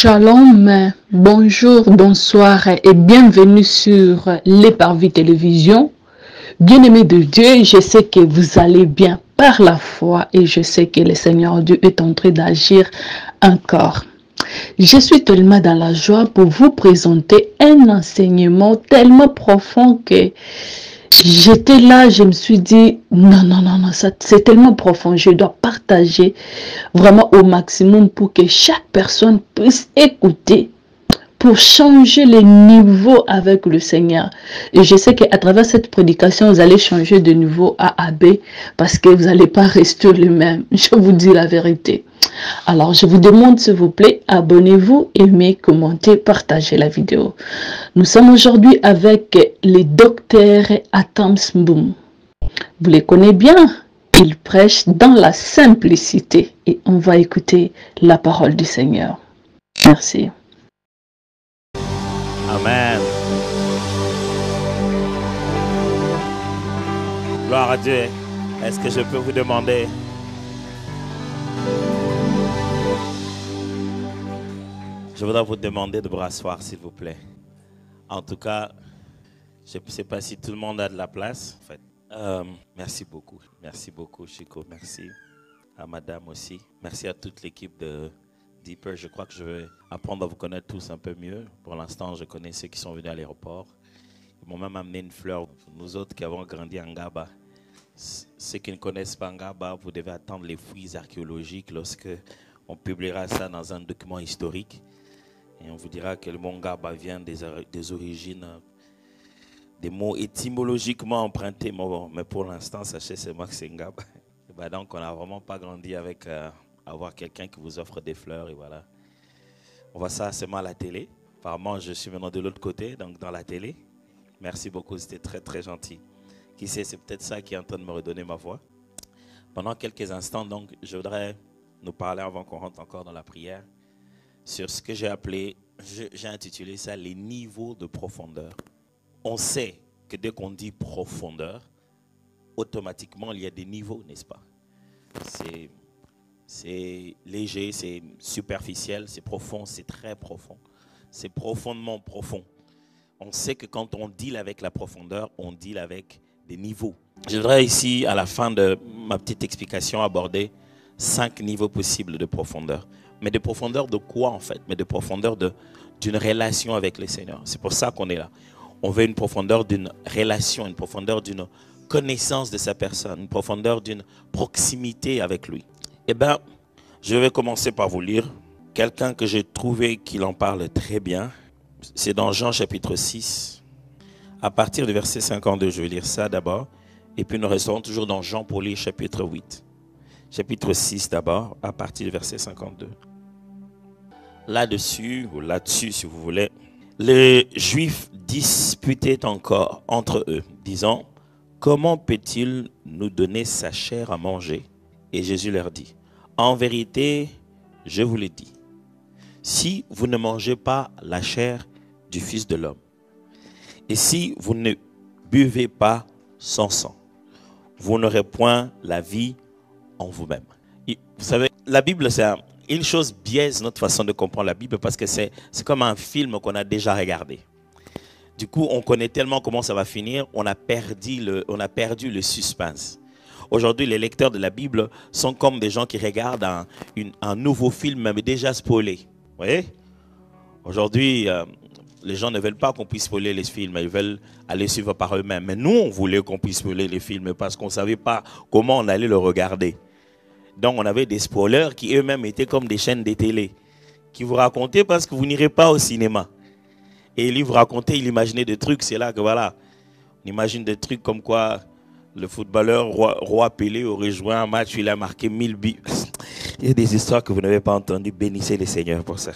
Shalom, bonjour, bonsoir et bienvenue sur l'Éparvis Télévision. Bien-aimés de Dieu, je sais que vous allez bien par la foi et je sais que le Seigneur Dieu est en train d'agir encore. Je suis tellement dans la joie pour vous présenter un enseignement tellement profond que j'étais là, je me suis dit, non, c'est tellement profond, je dois partager vraiment au maximum pour que chaque personne puisse écouter, pour changer les niveaux avec le Seigneur. Et je sais qu'à travers cette prédication, vous allez changer de niveau A à B parce que vous n'allez pas rester le même. Je vous dis la vérité. Alors, je vous demande, s'il vous plaît, abonnez-vous, aimez, commentez, partagez la vidéo. Nous sommes aujourd'hui avec les docteurs Atams Mboum. Vous les connaissez bien. Ils prêchent dans la simplicité. Et on va écouter la parole du Seigneur. Merci. Amen. Gloire à Dieu. Est-ce que je peux vous demander? Je voudrais vous demander de vous rasseoir, s'il vous plaît. En tout cas, je ne sais pas si tout le monde a de la place. En fait. Merci beaucoup. Merci beaucoup, Chico. Merci à madame aussi. Merci à toute l'équipe de Deeper. Je crois que je vais apprendre à vous connaître tous un peu mieux. Pour l'instant, je connais ceux qui sont venus à l'aéroport. Ils m'ont même amené une fleur. Nous autres qui avons grandi à Ngaba, ceux qui ne connaissent pas Ngaba, vous devez attendre les fouilles archéologiques lorsque on publiera ça dans un document historique. Et on vous dira que le mot Ngaba vient des origines, des mots étymologiquement empruntés. Mais pour l'instant, sachez seulement que c'est Ngaba. Et ben donc, on n'a vraiment pas grandi avec avoir quelqu'un qui vous offre des fleurs. Et voilà. On voit ça seulement à la télé. Apparemment, je suis maintenant de l'autre côté, donc dans la télé. Merci beaucoup, c'était très très gentil. Qui sait, c'est peut-être ça qui est en train de me redonner ma voix. Pendant quelques instants, donc, je voudrais nous parler avant qu'on rentre encore dans la prière sur ce que j'ai appelé, j'ai intitulé ça les niveaux de profondeur. On sait que dès qu'on dit profondeur, automatiquement il y a des niveaux, n'est-ce pas? C'est léger, c'est superficiel, c'est profond, c'est très profond. C'est profondément profond. On sait que quand on deal avec la profondeur, on deal avec des niveaux. Je voudrais ici, à la fin de ma petite explication, aborder 5 niveaux possibles de profondeur. Mais de profondeur de quoi en fait? Mais de profondeur d'une relation avec le Seigneur. C'est pour ça qu'on est là. On veut une profondeur d'une relation, une profondeur d'une connaissance de sa personne, une profondeur d'une proximité avec lui. Eh bien, je vais commencer par vous lire quelqu'un que j'ai trouvé qu'il en parle très bien. C'est dans Jean chapitre 6. À partir du verset 52, je vais lire ça d'abord. Et puis nous resterons toujours dans Jean pour lire chapitre 8. Chapitre 6 d'abord, à partir du verset 52. Là-dessus, ou là-dessus si vous voulez, les Juifs disputaient encore entre eux, disant, « Comment peut-il nous donner sa chair à manger ?» Et Jésus leur dit, « En vérité, je vous le dis, si vous ne mangez pas la chair du Fils de l'homme, et si vous ne buvez pas son sang, vous n'aurez point la vie en vous-même. » Vous savez, la Bible, c'est une chose biaise notre façon de comprendre la Bible parce que c'est comme un film qu'on a déjà regardé. Du coup, on connaît tellement comment ça va finir, on a perdu le suspense. Aujourd'hui, les lecteurs de la Bible sont comme des gens qui regardent un nouveau film, mais déjà spoilé. Vous voyez? Aujourd'hui, les gens ne veulent pas qu'on puisse spoiler les films, ils veulent aller suivre par eux-mêmes. Mais nous, on voulait qu'on puisse spoiler les films parce qu'on ne savait pas comment on allait le regarder. Donc, on avait des spoilers qui eux-mêmes étaient comme des chaînes de télé, qui vous racontaient parce que vous n'irez pas au cinéma. Et lui vous racontait, il imaginait des trucs, c'est là que voilà, on imagine des trucs comme quoi le footballeur Roi Pelé aurait joué un match, il a marqué 1000 buts. Il y a des histoires que vous n'avez pas entendues, bénissez les seigneurs pour ça.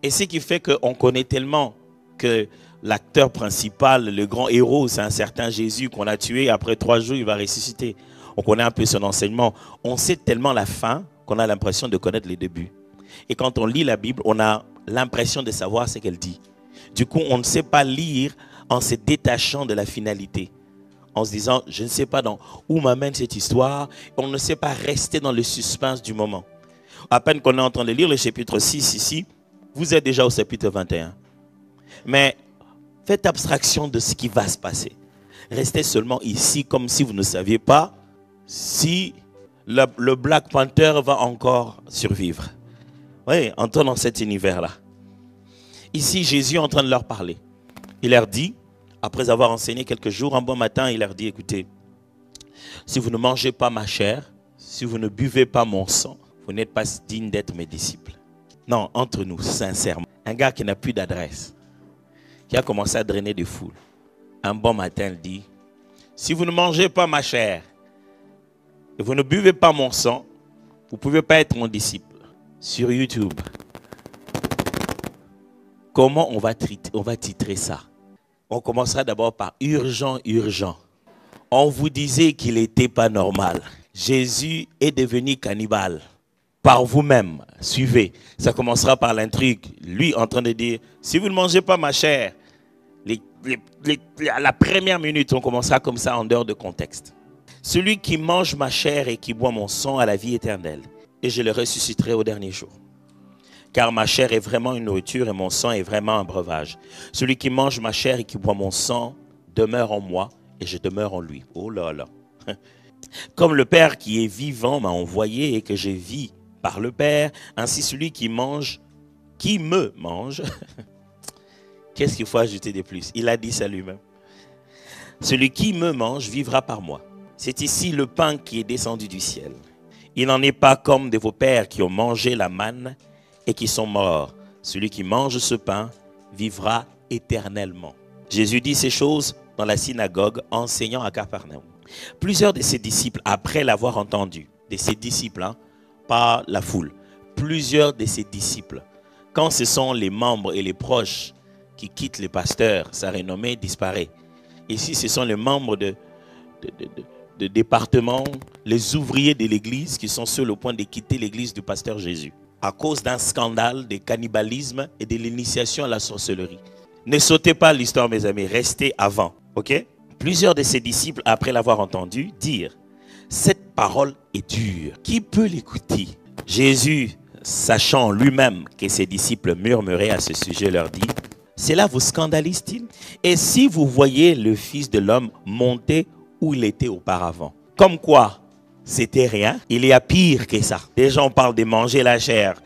Et ce qui fait qu'on connaît tellement que l'acteur principal, le grand héros, c'est un certain Jésus qu'on a tué, après 3 jours il va ressusciter. On connaît un peu son enseignement. On sait tellement la fin qu'on a l'impression de connaître les débuts. Et quand on lit la Bible, on a l'impression de savoir ce qu'elle dit. Du coup, on ne sait pas lire en se détachant de la finalité. En se disant, je ne sais pas où m'amène cette histoire. On ne sait pas rester dans le suspense du moment. À peine qu'on est en train de lire le chapitre 6 ici, Vous êtes déjà au chapitre 21. Mais faites abstraction de ce qui va se passer. Restez seulement ici comme si vous ne saviez pas si le Black Panther va encore survivre. Oui, entrons dans cet univers-là. Ici, Jésus est en train de leur parler. Il leur dit, après avoir enseigné quelques jours, un bon matin, il leur dit, écoutez, si vous ne mangez pas ma chair, si vous ne buvez pas mon sang, vous n'êtes pas digne d'être mes disciples. Non, entre nous, sincèrement. Un gars qui n'a plus d'adresse, qui a commencé à drainer des foules. Un bon matin, il dit, si vous ne mangez pas ma chair, et vous ne buvez pas mon sang, vous ne pouvez pas être mon disciple. Sur YouTube, comment on va titrer ça? On commencera d'abord par urgent, urgent. On vous disait qu'il n'était pas normal. Jésus est devenu cannibale. Par vous-même, suivez. Ça commencera par l'intrigue. Lui en train de dire, si vous ne mangez pas ma chair, à la première minute, on commencera comme ça en dehors de contexte. Celui qui mange ma chair et qui boit mon sang a la vie éternelle. Et je le ressusciterai au dernier jour. Car ma chair est vraiment une nourriture et mon sang est vraiment un breuvage. Celui qui mange ma chair et qui boit mon sang demeure en moi et je demeure en lui. Oh là là. Comme le Père qui est vivant m'a envoyé et que je vis par le Père, ainsi celui qui me mange. Qu'est-ce qu'il faut ajouter de plus? Il a dit ça lui-même. Celui qui me mange vivra par moi. C'est ici le pain qui est descendu du ciel. Il n'en est pas comme de vos pères qui ont mangé la manne et qui sont morts. Celui qui mange ce pain vivra éternellement. Jésus dit ces choses dans la synagogue, enseignant à Capharnaüm. Plusieurs de ses disciples, après l'avoir entendu, de ses disciples, pas la foule, plusieurs de ses disciples, quand ce sont les membres et les proches qui quittent les pasteurs, sa renommée disparaît. Ici, ce sont les membres de département, les ouvriers de l'église qui sont sur le point de quitter l'église du pasteur Jésus à cause d'un scandale de cannibalisme et de l'initiation à la sorcellerie. Ne sautez pas l'histoire, mes amis, restez avant, ok? Plusieurs de ses disciples, après l'avoir entendu, dirent, cette parole est dure, qui peut l'écouter? Jésus, sachant lui-même que ses disciples murmuraient à ce sujet, leur dit, cela vous scandalise-t-il? Et si vous voyez le Fils de l'homme monter où il était auparavant, comme quoi c'était rien, il y a pire que ça. Déjà on parle de manger la chair.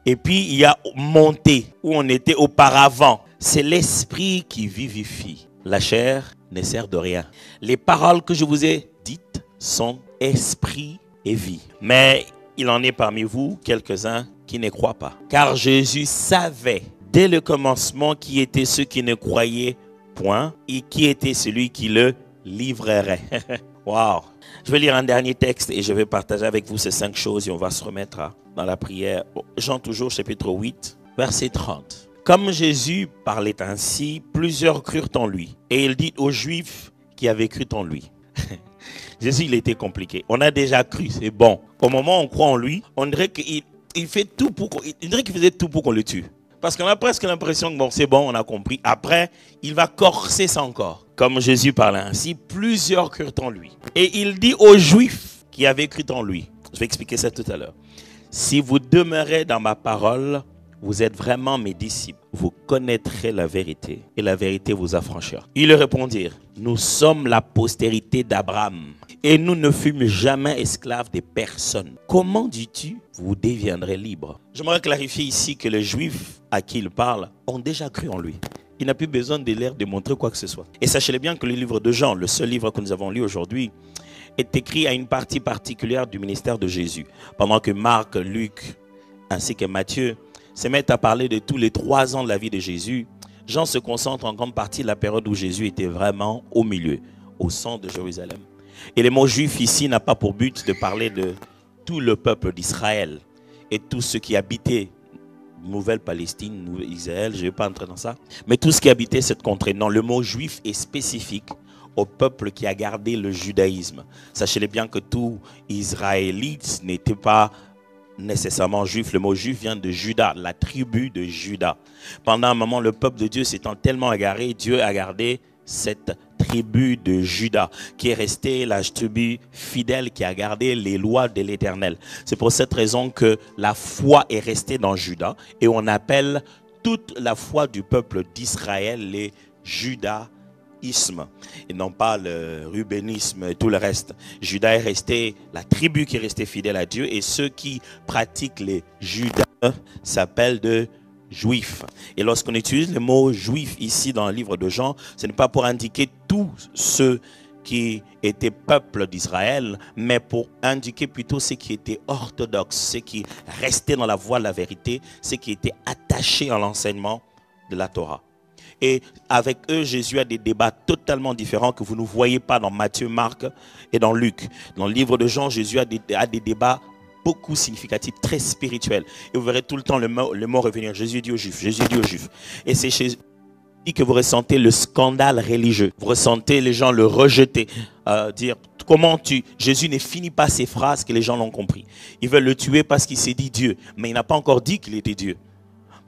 Et puis il y a monter où on était auparavant. C'est l'esprit qui vivifie. La chair ne sert de rien. Les paroles que je vous ai dites sont esprit et vie. Mais il en est parmi vous quelques-uns qui ne croient pas. Car Jésus savait dès le commencement qui étaient ceux qui ne croyaient point et qui était celui qui le livrerait. Waouh! Je vais lire un dernier texte et je vais partager avec vous ces 5 choses et on va se remettre dans la prière. Jean toujours, chapitre 8, verset 30. Comme Jésus parlait ainsi, plusieurs crurent en lui. Et il dit aux Juifs qui avaient cru en lui. Jésus, il était compliqué. On a déjà cru, c'est bon. Au moment où on croit en lui, on dirait qu'il fait tout pour qu'il faisait tout pour qu'on le tue. Parce qu'on a presque l'impression que bon, c'est bon, on a compris. Après, il va corser ça encore. Comme Jésus parlait ainsi, plusieurs crurent en lui. Et il dit aux Juifs qui avaient cru en lui, je vais expliquer ça tout à l'heure. Si vous demeurez dans ma parole, vous êtes vraiment mes disciples. Vous connaîtrez la vérité et la vérité vous affranchira. Ils leur répondirent, nous sommes la postérité d'Abraham et nous ne fûmes jamais esclaves de personne. Comment dis-tu, vous deviendrez libres? J'aimerais clarifier ici que les Juifs à qui il parle ont déjà cru en lui. Il n'a plus besoin de leur démontrer quoi que ce soit. Et sachez bien que le livre de Jean, le seul livre que nous avons lu aujourd'hui, est écrit à une partie particulière du ministère de Jésus. Pendant que Marc, Luc, ainsi que Matthieu se mettent à parler de tous les 3 ans de la vie de Jésus, Jean se concentre en grande partie de la période où Jésus était vraiment au milieu, au centre de Jérusalem. Et le mot juif ici n'a pas pour but de parler de tout le peuple d'Israël et tous ceux qui habitaient Nouvelle-Palestine, Israël, je ne vais pas entrer dans ça, mais tout ce qui habitait cette contrée. Non, le mot juif est spécifique au peuple qui a gardé le judaïsme. Sachez bien que tout Israélite n'était pas nécessairement juif. Le mot juif vient de Juda, la tribu de Juda. Pendant un moment, le peuple de Dieu s'étant tellement égaré, Dieu a gardé cette tribu de Juda, qui est restée la tribu fidèle qui a gardé les lois de l'Éternel. C'est pour cette raison que la foi est restée dans Juda et on appelle toute la foi du peuple d'Israël les judaïsmes et non pas le rubénisme et tout le reste. Juda est resté la tribu qui est restée fidèle à Dieu et ceux qui pratiquent les judas s'appellent de juifs. Et lorsqu'on utilise le mot juif ici dans le livre de Jean, ce n'est pas pour indiquer tous ceux qui étaient peuple d'Israël, mais pour indiquer plutôt ceux qui étaient orthodoxes, ceux qui restaient dans la voie de la vérité, ceux qui étaient attachés à l'enseignement de la Torah. Et avec eux, Jésus a des débats totalement différents que vous ne voyez pas dans Matthieu, Marc et dans Luc. Dans le livre de Jean, Jésus a des débats beaucoup significatifs, très spirituels. Et vous verrez tout le temps le mot revenir. Jésus dit aux Juifs, Jésus dit aux Juifs. Et c'est chez que vous ressentez le scandale religieux. Vous ressentez les gens le rejeter. Dire, comment Jésus ne finit pas ses phrases que les gens l'ont compris. Ils veulent le tuer parce qu'il s'est dit Dieu. Mais il n'a pas encore dit qu'il était Dieu.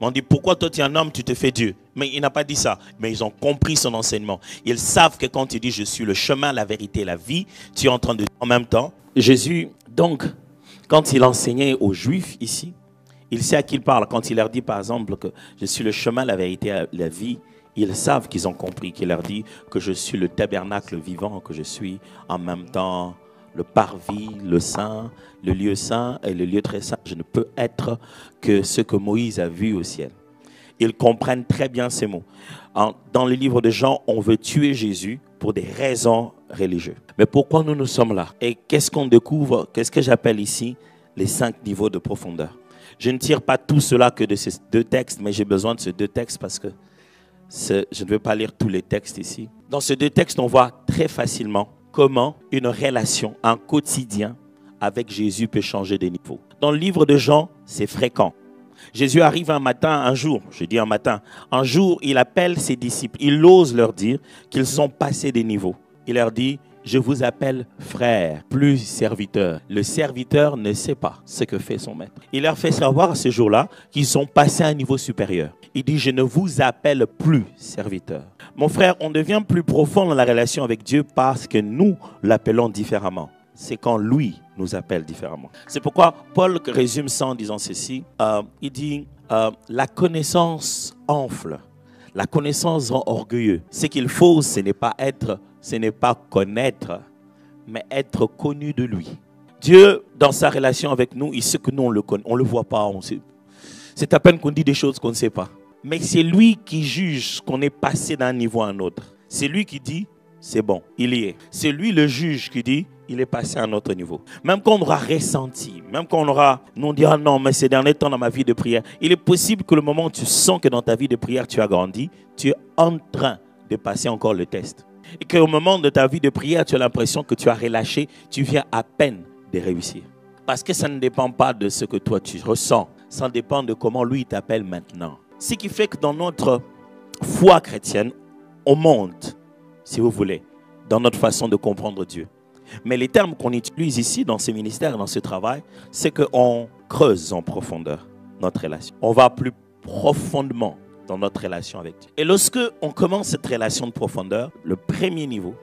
On dit, pourquoi toi tu es un homme, tu te fais Dieu? Mais il n'a pas dit ça. Mais ils ont compris son enseignement. Ils savent que quand il dit, je suis le chemin, la vérité et la vie, tu es en train de dire en même temps. Jésus, donc, quand il enseignait aux Juifs ici, il sait à qui il parle. Quand il leur dit, par exemple, que je suis le chemin, la vérité et la vie, ils savent qu'ils ont compris, qu'il leur dit que je suis le tabernacle vivant, que je suis en même temps le parvis, le saint, le lieu saint et le lieu très saint. Je ne peux être que ce que Moïse a vu au ciel. Ils comprennent très bien ces mots. Dans le livre de Jean, on veut tuer Jésus pour des raisons religieuses. Mais pourquoi nous sommes là? Et qu'est-ce qu'on découvre? Qu'est-ce que j'appelle ici les 5 niveaux de profondeur? Je ne tire pas tout cela que de ces 2 textes, mais j'ai besoin de ces 2 textes parce que je ne veux pas lire tous les textes ici. Dans ces 2 textes, on voit très facilement comment une relation, un quotidien avec Jésus peut changer de niveau. Dans le livre de Jean, c'est fréquent. Jésus arrive un jour, il appelle ses disciples. Il ose leur dire qu'ils sont passés des niveaux. Il leur dit, je vous appelle frère, plus serviteur. Le serviteur ne sait pas ce que fait son maître. Il leur fait savoir ce jour-là qu'ils sont passés à un niveau supérieur. Il dit, je ne vous appelle plus serviteur. Mon frère, on devient plus profond dans la relation avec Dieu parce que nous l'appelons différemment. C'est quand lui nous appelle différemment. C'est pourquoi Paul résume ça en disant ceci. Il dit, la connaissance enfle, la connaissance rend orgueilleux. Ce qu'il faut, ce n'est pas connaître, mais être connu de lui. Dieu, dans sa relation avec nous, il sait que nous, on le connaît. On ne le voit pas. C'est à peine qu'on dit des choses qu'on ne sait pas. Mais c'est lui qui juge qu'on est passé d'un niveau à un autre. C'est lui qui dit, c'est bon, il y est. C'est lui le juge qui dit, il est passé à un autre niveau. Même quand on aura ressenti, même quand on dira non, mais ces derniers temps dans ma vie de prière, il est possible que le moment où tu sens que dans ta vie de prière, tu as grandi, tu es en train de passer encore le test. Et qu'au moment de ta vie de prière, tu as l'impression que tu as relâché, tu viens à peine de réussir. Parce que ça ne dépend pas de ce que toi tu ressens, ça dépend de comment lui t'appelle maintenant. Ce qui fait que dans notre foi chrétienne, on monte, si vous voulez, dans notre façon de comprendre Dieu. Mais les termes qu'on utilise ici dans ce ministère, dans ce travail, c'est qu'on creuse en profondeur notre relation. On va plus profondément dans notre relation avec Dieu. Et lorsque on commence cette relation de profondeur, le premier niveau,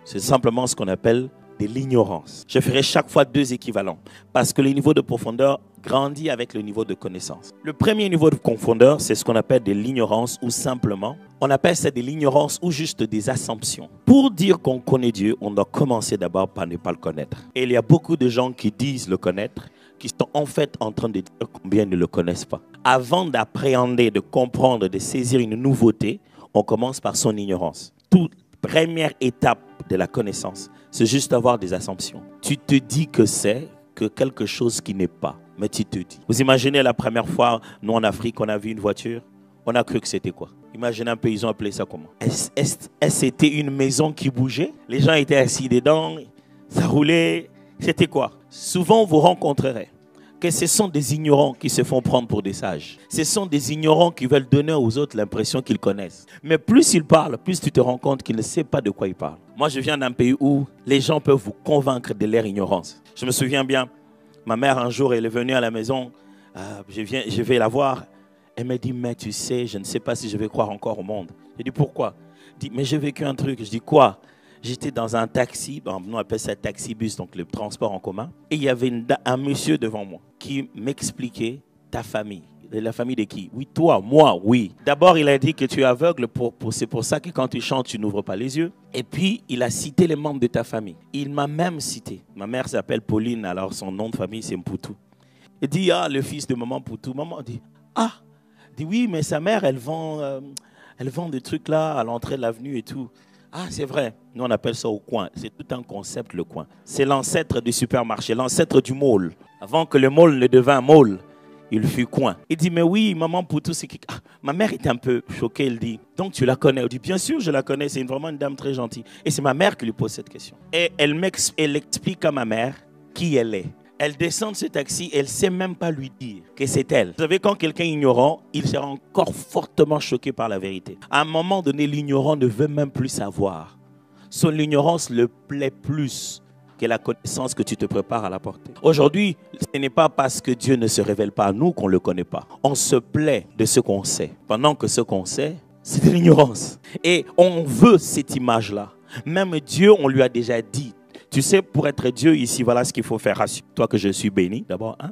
c'est simplement ce qu'on appelle de l'ignorance. Je ferai chaque fois 2 équivalents parce que le niveau de profondeur grandit avec le niveau de connaissance. Le premier niveau de profondeur, c'est ce qu'on appelle de l'ignorance ou simplement, on appelle ça de l'ignorance ou juste des assumptions. Pour dire qu'on connaît Dieu, on doit commencer d'abord par ne pas le connaître. Et il y a beaucoup de gens qui disent le connaître, qui sont en fait en train de dire combien ils ne le connaissent pas. Avant d'appréhender, de comprendre, de saisir une nouveauté, on commence par son ignorance. Toute première étape de la connaissance, c'est juste avoir des assumptions. Tu te dis que c'est que quelque chose qui n'est pas, mais tu te dis. Vous imaginez la première fois, nous en Afrique, on a vu une voiture, on a cru que c'était quoi? Imaginez un peu, ils ont appelé ça comment? C'était une maison qui bougeait, les gens étaient assis dedans, ça roulait, c'était quoi? Souvent, vous rencontrerez que ce sont des ignorants qui se font prendre pour des sages. Ce sont des ignorants qui veulent donner aux autres l'impression qu'ils connaissent. Mais plus ils parlent, plus tu te rends compte qu'ils ne savent pas de quoi ils parlent. Moi, je viens d'un pays où les gens peuvent vous convaincre de leur ignorance. Je me souviens bien, ma mère un jour, elle est venue à la maison, je vais la voir. Elle m'a dit, mais tu sais, je ne sais pas si je vais croire encore au monde. J'ai dit, pourquoi? Il dit, mais j'ai vécu un truc. Je dis, quoi? J'étais dans un taxi, on appelle ça taxi-bus, donc le transport en commun. Et il y avait un monsieur devant moi qui m'expliquait ta famille. La famille de qui? Oui, toi, moi, oui. D'abord, il a dit que tu es aveugle, c'est pour ça que quand tu chantes, tu n'ouvres pas les yeux. Et puis, il a cité les membres de ta famille. Il m'a même cité. Ma mère s'appelle Pauline, alors son nom de famille, c'est Mpoutou. Il dit, ah, le fils de maman Mpoutou. Maman dit, ah. Il dit, oui, mais sa mère, elle vend des trucs là, à l'entrée de l'avenue et tout. Ah, c'est vrai. Nous, on appelle ça au coin. C'est tout un concept, le coin. C'est l'ancêtre du supermarché, l'ancêtre du mall. Avant que le mall ne devint mall, il fut coin. Il dit, mais oui, maman Poutou, c'est qui? Ah, ma mère est un peu choquée. Elle dit, donc tu la connais? Elle dit, bien sûr, je la connais. C'est vraiment une dame très gentille. Et c'est ma mère qui lui pose cette question. Et elle explique à ma mère qui elle est. Elle descend de ce taxi, elle ne sait même pas lui dire que c'est elle. Vous savez, quand quelqu'un est ignorant, il sera encore fortement choqué par la vérité. À un moment donné, l'ignorant ne veut même plus savoir. Son ignorance le plaît plus que la connaissance que tu te prépares à l'apporter. Aujourd'hui, ce n'est pas parce que Dieu ne se révèle pas à nous qu'on ne le connaît pas. On se plaît de ce qu'on sait, pendant que ce qu'on sait, c'est de l'ignorance. Et on veut cette image-là. Même Dieu, on lui a déjà dit. Tu sais, pour être Dieu ici, voilà ce qu'il faut faire. Rassure-toi que je suis béni, d'abord. Hein?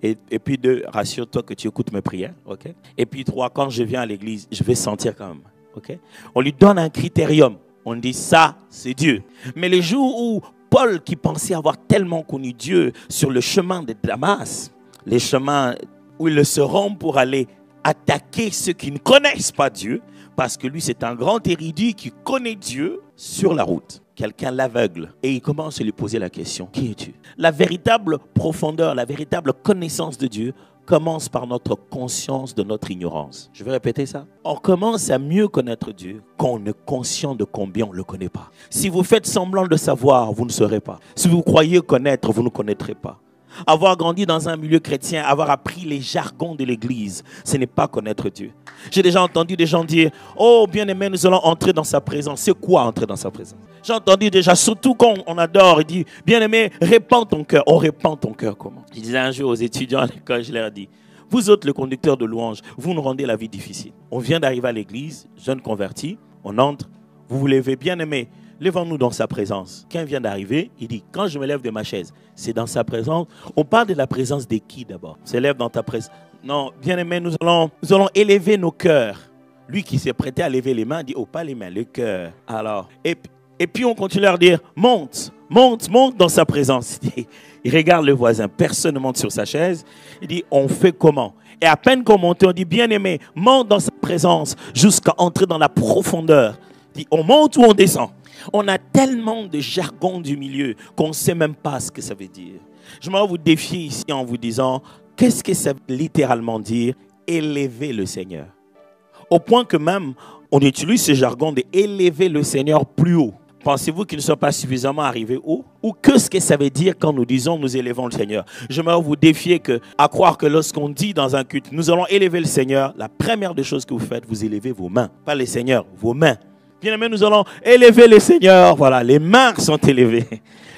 Et puis deux, rassure-toi que tu écoutes mes prières. Okay? Et puis trois, quand je viens à l'église, je vais sentir quand même. Okay? On lui donne un critérium. On dit ça, c'est Dieu. Mais les jours où Paul, qui pensait avoir tellement connu Dieu sur le chemin de Damas, les chemins où ils se rendent pour aller attaquer ceux qui ne connaissent pas Dieu, parce que lui, c'est un grand érudit qui connaît Dieu sur la route. Quelqu'un l'aveugle et il commence à lui poser la question, qui es-tu? La véritable profondeur, la véritable connaissance de Dieu commence par notre conscience de notre ignorance. Je vais répéter ça. On commence à mieux connaître Dieu quand on est conscient de combien on ne le connaît pas. Si vous faites semblant de savoir, vous ne saurez pas. Si vous croyez connaître, vous ne connaîtrez pas. Avoir grandi dans un milieu chrétien, avoir appris les jargons de l'église, ce n'est pas connaître Dieu. J'ai déjà entendu des gens dire, oh bien-aimé, nous allons entrer dans sa présence. C'est quoi entrer dans sa présence? J'ai entendu déjà, surtout quand on adore, il dit, bien-aimé, répands ton cœur. On répand ton cœur comment? Je disais un jour aux étudiants à l'école, je leur ai dit, vous autres, le conducteur de louange, vous nous rendez la vie difficile. On vient d'arriver à l'église, jeune converti, on entre, vous vous levez, bien-aimé, lèvons-nous dans sa présence. Quand il vient d'arriver, il dit, quand je me lève de ma chaise, c'est dans sa présence. On parle de la présence de qui d'abord? Se lève dans ta présence. Non, bien-aimé, nous allons élever nos cœurs. Lui qui s'est prêté à lever les mains, dit, oh, pas les mains, le cœur. Alors, et puis on continue à leur dire, monte, monte, monte dans sa présence. Il regarde le voisin, personne ne monte sur sa chaise. Il dit, on fait comment? Et à peine qu'on monte, on dit, bien-aimé, monte dans sa présence jusqu'à entrer dans la profondeur. Il dit, on monte ou on descend? On a tellement de jargon du milieu qu'on ne sait même pas ce que ça veut dire. Je vais vous défier ici en vous disant, qu'est-ce que ça veut littéralement dire? Élever le Seigneur. Au point que même, on utilise ce jargon d'élever le Seigneur plus haut. Pensez-vous qu'il ne soit pas suffisamment arrivé haut? Ou qu'est-ce que ça veut dire quand nous disons nous élevons le Seigneur? Je vais vous défier à croire que lorsqu'on dit dans un culte, nous allons élever le Seigneur, la première des choses que vous faites, vous élevez vos mains. Pas le Seigneur, vos mains. Bien-aimé, nous allons élever les seigneurs. Voilà, les mains sont élevées.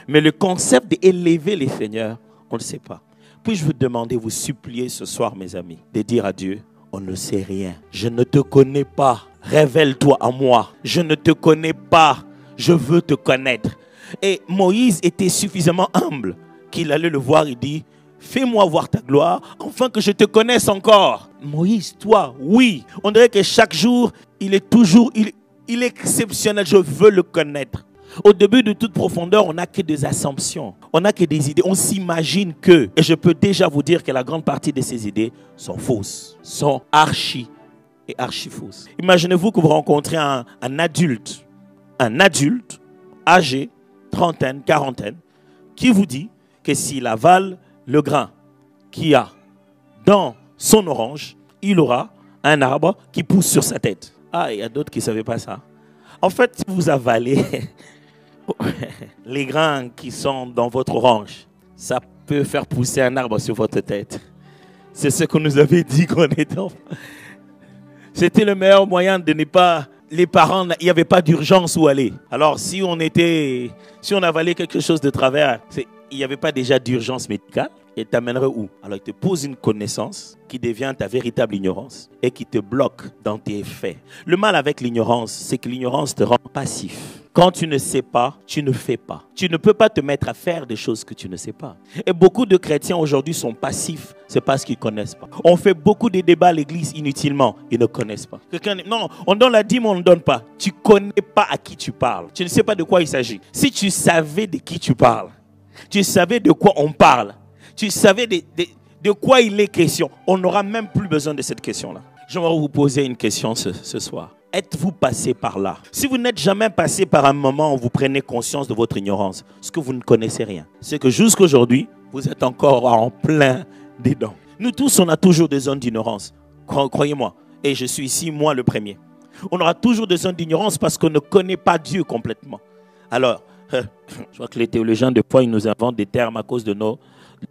Mais le concept d'élever les seigneurs, on ne sait pas. Puis-je vous demander, vous supplier ce soir, mes amis, de dire à Dieu, on ne sait rien. Je ne te connais pas. Révèle-toi à moi. Je ne te connais pas. Je veux te connaître. Et Moïse était suffisamment humble qu'il allait le voir et dit, fais-moi voir ta gloire, afin que je te connaisse encore. Moïse, toi, oui. On dirait que chaque jour, il est exceptionnel, je veux le connaître. Au début de toute profondeur, on n'a que des assumptions, on n'a que des idées, on s'imagine que, et je peux déjà vous dire que la grande partie de ces idées sont fausses, sont archi fausses. Imaginez-vous que vous rencontrez un adulte âgé, trentaine, quarantaine, qui vous dit que s'il avale le grain qu'il y a dans son orange, il aura un arbre qui pousse sur sa tête. Ah, il y a d'autres qui ne savaient pas ça. En fait, si vous avalez les grains qui sont dans votre orange, ça peut faire pousser un arbre sur votre tête. C'est ce que nous avait dit qu'on était enfant. C'était le meilleur moyen de ne pas... Les parents, il n'y avait pas d'urgence où aller. Alors, si on avalait quelque chose de travers, il n'y avait pas déjà d'urgence médicale. Et t'amènerait où? Alors il te pose une connaissance qui devient ta véritable ignorance et qui te bloque dans tes faits. Le mal avec l'ignorance, c'est que l'ignorance te rend passif. Quand tu ne sais pas, tu ne fais pas. Tu ne peux pas te mettre à faire des choses que tu ne sais pas. Et beaucoup de chrétiens aujourd'hui sont passifs, c'est parce qu'ils ne connaissent pas. On fait beaucoup de débats à l'église inutilement, ils ne connaissent pas. Quelqu'un dit, non, on donne la dîme, on ne donne pas. Tu ne connais pas à qui tu parles. Tu ne sais pas de quoi il s'agit. Si tu savais de qui tu parles, tu savais de quoi on parle, tu savais de quoi il est question, on n'aura même plus besoin de cette question-là. J'aimerais vous poser une question ce soir. Êtes-vous passé par là? Si vous n'êtes jamais passé par un moment où vous prenez conscience de votre ignorance, ce que vous ne connaissez rien, c'est que jusqu'à aujourd'hui, vous êtes encore en plein dedans. Nous tous, on a toujours des zones d'ignorance. Croyez-moi. Et je suis ici, moi le premier. On aura toujours des zones d'ignorance parce qu'on ne connaît pas Dieu complètement. Alors, je vois que les théologiens de foi, ils nous inventent des termes à cause de nos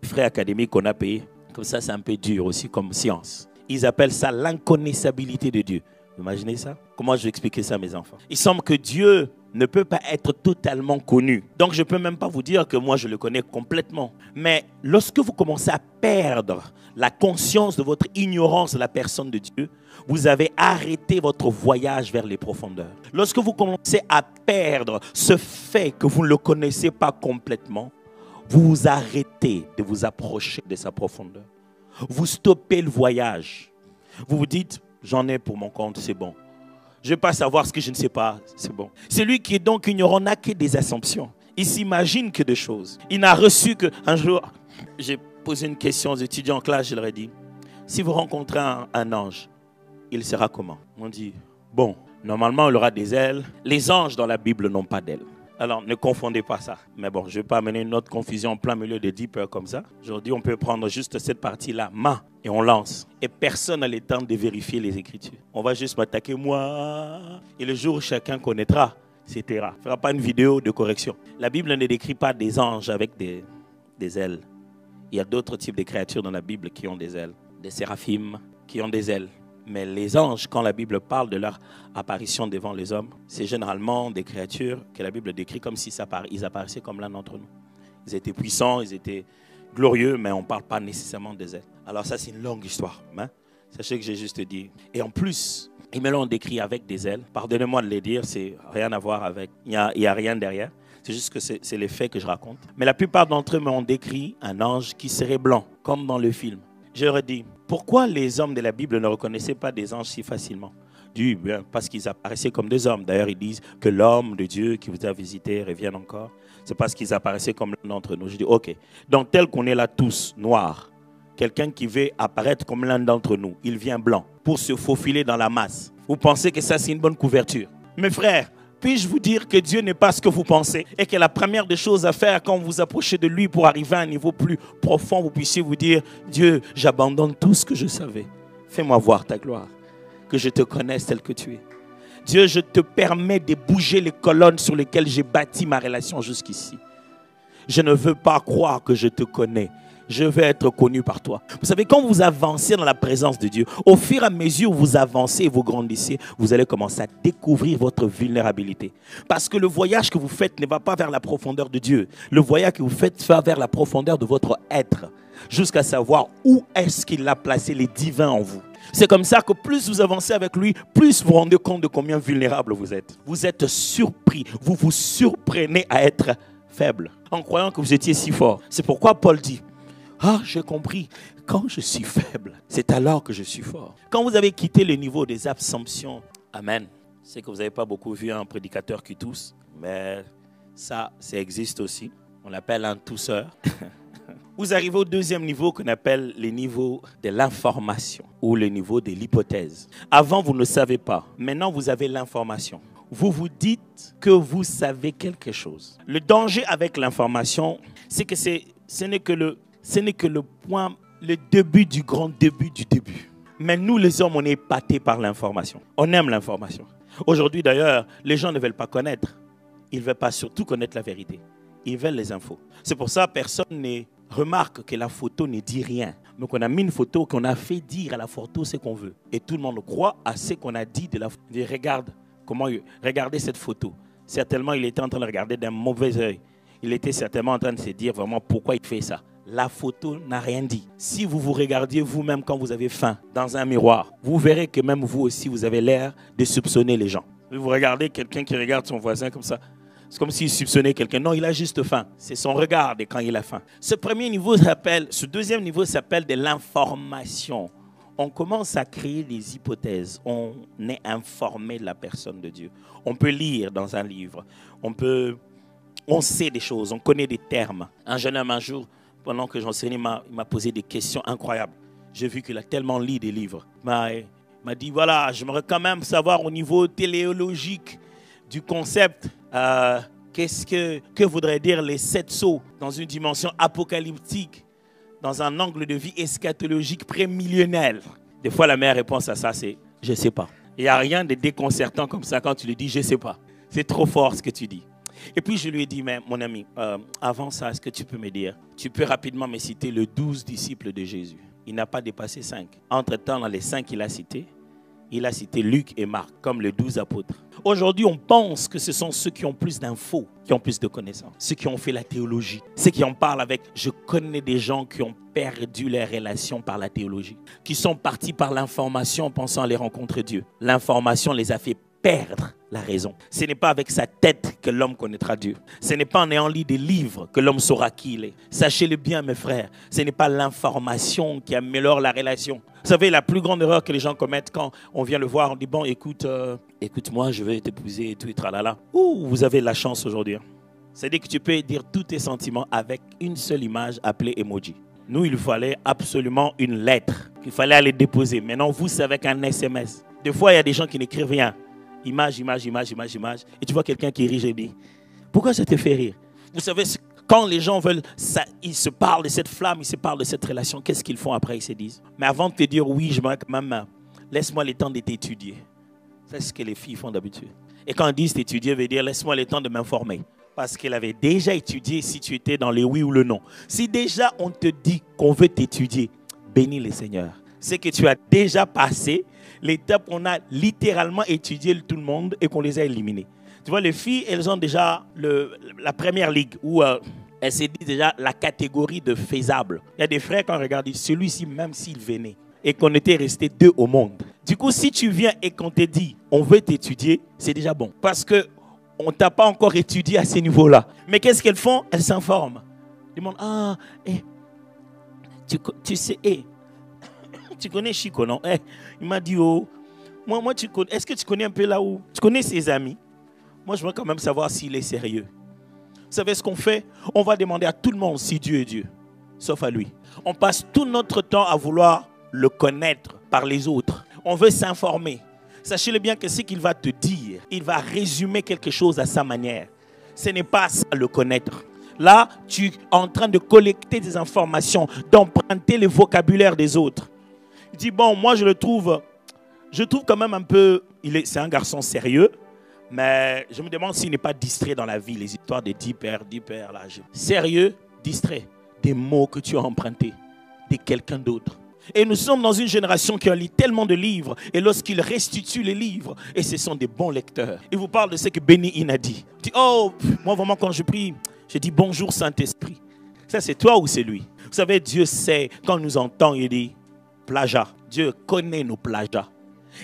frais académiques qu'on a payés. Comme ça, c'est un peu dur aussi comme science. Ils appellent ça l'inconnaissabilité de Dieu. Imaginez ça. Comment je vais expliquer ça à mes enfants? Il semble que Dieu ne peut pas être totalement connu. Donc, je ne peux même pas vous dire que moi, je le connais complètement. Mais lorsque vous commencez à perdre la conscience de votre ignorance de la personne de Dieu, vous avez arrêté votre voyage vers les profondeurs. Lorsque vous commencez à perdre ce fait que vous ne le connaissez pas complètement, vous vous arrêtez de vous approcher de sa profondeur. Vous stoppez le voyage. Vous vous dites, j'en ai pour mon compte, c'est bon. Je ne vais pas savoir ce que je ne sais pas, c'est bon. Celui qui est donc ignorant n'a que des assumptions. Il s'imagine que des choses. Il n'a reçu qu'un jour, j'ai posé une question aux étudiants en classe, je leur ai dit, si vous rencontrez un ange, il sera comment? On dit, bon, normalement il aura des ailes. Les anges dans la Bible n'ont pas d'ailes. Alors, ne confondez pas ça. Mais bon, je ne vais pas amener une autre confusion en plein milieu de 10 peurs comme ça. Aujourd'hui, on peut prendre juste cette partie-là, main, et on lance. Et personne n'a le temps de vérifier les Écritures. On va juste m'attaquer, moi. Et le jour où chacun connaîtra, etc. On ne fera pas une vidéo de correction. La Bible ne décrit pas des anges avec des ailes. Il y a d'autres types de créatures dans la Bible qui ont des ailes. Des séraphimes qui ont des ailes. Mais les anges, quand la Bible parle de leur apparition devant les hommes, c'est généralement des créatures que la Bible décrit comme si ils apparaissaient comme l'un d'entre nous. Ils étaient puissants, ils étaient glorieux, mais on ne parle pas nécessairement des ailes. Alors ça, c'est une longue histoire. Hein? Sachez que j'ai juste dit. Et en plus, ils me l'ont décrit avec des ailes. Pardonnez-moi de les dire, c'est rien à voir avec... Il n'y a rien derrière. C'est juste que c'est les faits que je raconte. Mais la plupart d'entre eux m'ont décrit un ange qui serait blanc, comme dans le film. Je leur ai dit, pourquoi les hommes de la Bible ne reconnaissaient pas des anges si facilement? Du bien, parce qu'ils apparaissaient comme des hommes. D'ailleurs, ils disent que l'homme de Dieu qui vous a visité revienne encore. C'est parce qu'ils apparaissaient comme l'un d'entre nous. Je dis, ok. Donc, tel qu'on est là tous, noirs, quelqu'un qui veut apparaître comme l'un d'entre nous, il vient blanc pour se faufiler dans la masse. Vous pensez que ça, c'est une bonne couverture? Mes frères, puis-je vous dire que Dieu n'est pas ce que vous pensez et que la première des choses à faire quand vous vous approchez de lui pour arriver à un niveau plus profond, vous puissiez vous dire, Dieu, j'abandonne tout ce que je savais. Fais-moi voir ta gloire, que je te connaisse tel que tu es. Dieu, je te permets de bouger les colonnes sur lesquelles j'ai bâti ma relation jusqu'ici. Je ne veux pas croire que je te connais. Je veux être connu par toi. Vous savez, quand vous avancez dans la présence de Dieu, au fur et à mesure où vous avancez et vous grandissez, vous allez commencer à découvrir votre vulnérabilité. Parce que le voyage que vous faites ne va pas vers la profondeur de Dieu. Le voyage que vous faites va vers la profondeur de votre être, jusqu'à savoir où est-ce qu'il a placé les divins en vous. C'est comme ça que plus vous avancez avec lui, plus vous vous rendez compte de combien vulnérable vous êtes. Vous êtes surpris, vous vous surprenez à être faible, en croyant que vous étiez si fort. C'est pourquoi Paul dit, ah, j'ai compris. Quand je suis faible, c'est alors que je suis fort. Quand vous avez quitté le niveau des assomptions, amen. C'est que vous n'avez pas beaucoup vu un prédicateur qui tousse, mais ça existe aussi. On l'appelle un tousseur. Vous arrivez au deuxième niveau qu'on appelle le niveau de l'information ou le niveau de l'hypothèse. Avant, vous ne savez pas. Maintenant, vous avez l'information. Vous vous dites que vous savez quelque chose. Le danger avec l'information, c'est que ce n'est que le point, le début du grand début du début. Mais nous, les hommes, on est épatés par l'information. On aime l'information. Aujourd'hui, d'ailleurs, les gens ne veulent pas connaître. Ils ne veulent pas surtout connaître la vérité. Ils veulent les infos. C'est pour ça que personne ne remarque que la photo ne dit rien. Donc, on a mis une photo qu'on a fait dire à la photo ce qu'on veut. Et tout le monde croit à ce qu'on a dit de la photo. Regardez cette photo. Certainement, il était en train de regarder d'un mauvais œil. Il était certainement en train de se dire vraiment pourquoi il fait ça. La photo n'a rien dit. Si vous vous regardiez vous-même quand vous avez faim dans un miroir, vous verrez que même vous aussi, vous avez l'air de soupçonner les gens. Vous regardez quelqu'un qui regarde son voisin comme ça. C'est comme s'il soupçonnait quelqu'un. Non, il a juste faim. C'est son regard et quand il a faim. Ce deuxième niveau s'appelle de l'information. On commence à créer des hypothèses. On est informé de la personne de Dieu. On peut lire dans un livre. On sait des choses. On connaît des termes. Un jeune homme, un jour, pendant que j'enseignais, il m'a posé des questions incroyables. J'ai vu qu'il a tellement lu des livres. Il m'a dit, voilà, j'aimerais quand même savoir au niveau téléologique du concept, que voudraient dire les 7 sceaux dans une dimension apocalyptique, dans un angle de vie eschatologique prémillénaire. Des fois, la meilleure réponse à ça, c'est « je ne sais pas ». Il n'y a rien de déconcertant comme ça quand tu lui dis « je ne sais pas ». C'est trop fort ce que tu dis. Et puis, je lui ai dit « mais mon ami, avant ça, est-ce que tu peux me dire, tu peux rapidement me citer les 12 disciples de Jésus ?» Il n'a pas dépassé 5. Entre-temps, dans les 5 qu'il a cités, il a cité Luc et Marc comme les 12 apôtres. Aujourd'hui, on pense que ce sont ceux qui ont plus d'infos, qui ont plus de connaissances, ceux qui ont fait la théologie, ceux qui en parlent avec. Je connais des gens qui ont perdu les relations par la théologie, qui sont partis par l'information en pensant aller rencontrer Dieu. L'information les a fait perdre la raison. Ce n'est pas avec sa tête que l'homme connaîtra Dieu. Ce n'est pas en ayant lu des livres que l'homme saura qui il est. Sachez-le bien, mes frères, ce n'est pas l'information qui améliore la relation. Vous savez, la plus grande erreur que les gens commettent quand on vient le voir, on dit, bon, écoute-moi, je vais t'épouser et tout, et tralala. Ouh, vous avez la chance aujourd'hui. C'est-à-dire que tu peux dire tous tes sentiments avec une seule image appelée emoji. Nous, il fallait absolument une lettre qu'il fallait aller déposer. Maintenant, vous, c'est avec un SMS. Des fois, il y a des gens qui n'écrivent rien. Image, image, image, image, image. Et tu vois quelqu'un qui rit et dit, pourquoi ça te fait rire? Vous savez, quand les gens veulent, ils se parlent de cette flamme, ils se parlent de cette relation, qu'est-ce qu'ils font après? Ils se disent, mais avant de te dire oui, je marque ma main, laisse-moi le temps de t'étudier. C'est ce que les filles font d'habitude. Et quand ils disent t'étudier, veut dire laisse-moi le temps de m'informer. Parce qu'elle avait déjà étudié si tu étais dans les oui ou le non. Si déjà on te dit qu'on veut t'étudier, bénis le Seigneur. C'est que tu as déjà passé l'étape où on a littéralement étudié tout le monde et qu'on les a éliminés. Tu vois, les filles, elles ont déjà la première ligue où elles se disent déjà la catégorie de faisable. Il y a des frères quand on regarde, celui-ci, même s'il venait et qu'on était resté 2 au monde. Du coup, si tu viens et qu'on te dit on veut t'étudier, c'est déjà bon. Parce qu'on ne t'a pas encore étudié à ce niveau-là. Mais qu'est-ce qu'elles font? Elles s'informent. Elles demandent, tu sais, tu connais Chico, non? Il m'a dit, moi, est-ce que tu connais un peu là où... Tu connais ses amis? Moi, je veux quand même savoir s'il est sérieux. Vous savez ce qu'on fait? On va demander à tout le monde si Dieu est Dieu, sauf à lui. On passe tout notre temps à vouloir le connaître par les autres. On veut s'informer. Sachez-le bien que ce qu'il va te dire, il va résumer quelque chose à sa manière. Ce n'est pas ça le connaître. Là, tu es en train de collecter des informations, d'emprunter le vocabulaire des autres. Il dit, bon, moi je trouve quand même un peu, c'est un garçon sérieux, mais je me demande s'il n'est pas distrait dans la vie, les histoires de 10 pères, là. Sérieux, distrait, des mots que tu as empruntés de quelqu'un d'autre. Et nous sommes dans une génération qui a lu tellement de livres, et lorsqu'ils restituent les livres, et ce sont des bons lecteurs, ils vous parlent de ce que Béni a dit. Il dit, oh, moi vraiment quand je prie, je dis bonjour Saint-Esprit. Ça c'est toi ou c'est lui? Vous savez, Dieu sait, quand il nous entend, il dit, plagiat. Dieu connaît nos plagiats.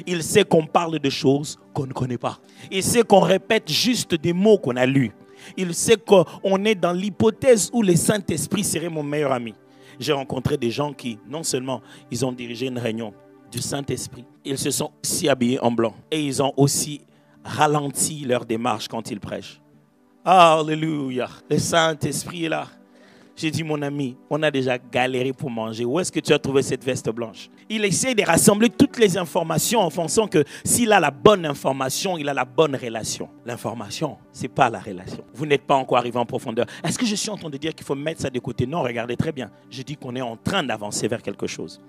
Il sait qu'on parle de choses qu'on ne connaît pas. Il sait qu'on répète juste des mots qu'on a lus. Il sait qu'on est dans l'hypothèse où le Saint-Esprit serait mon meilleur ami. J'ai rencontré des gens qui, non seulement, ils ont dirigé une réunion du Saint-Esprit, ils se sont aussi habillés en blanc et ils ont aussi ralenti leur démarche quand ils prêchent. Alléluia, le Saint-Esprit est là. J'ai dit, mon ami, on a déjà galéré pour manger. Où est-ce que tu as trouvé cette veste blanche? Il essaie de rassembler toutes les informations en pensant que s'il a la bonne information, il a la bonne relation. L'information, ce n'est pas la relation. Vous n'êtes pas encore arrivé en profondeur. Est-ce que je suis en train de dire qu'il faut mettre ça de côté? Non, regardez très bien. Je dis qu'on est en train d'avancer vers quelque chose.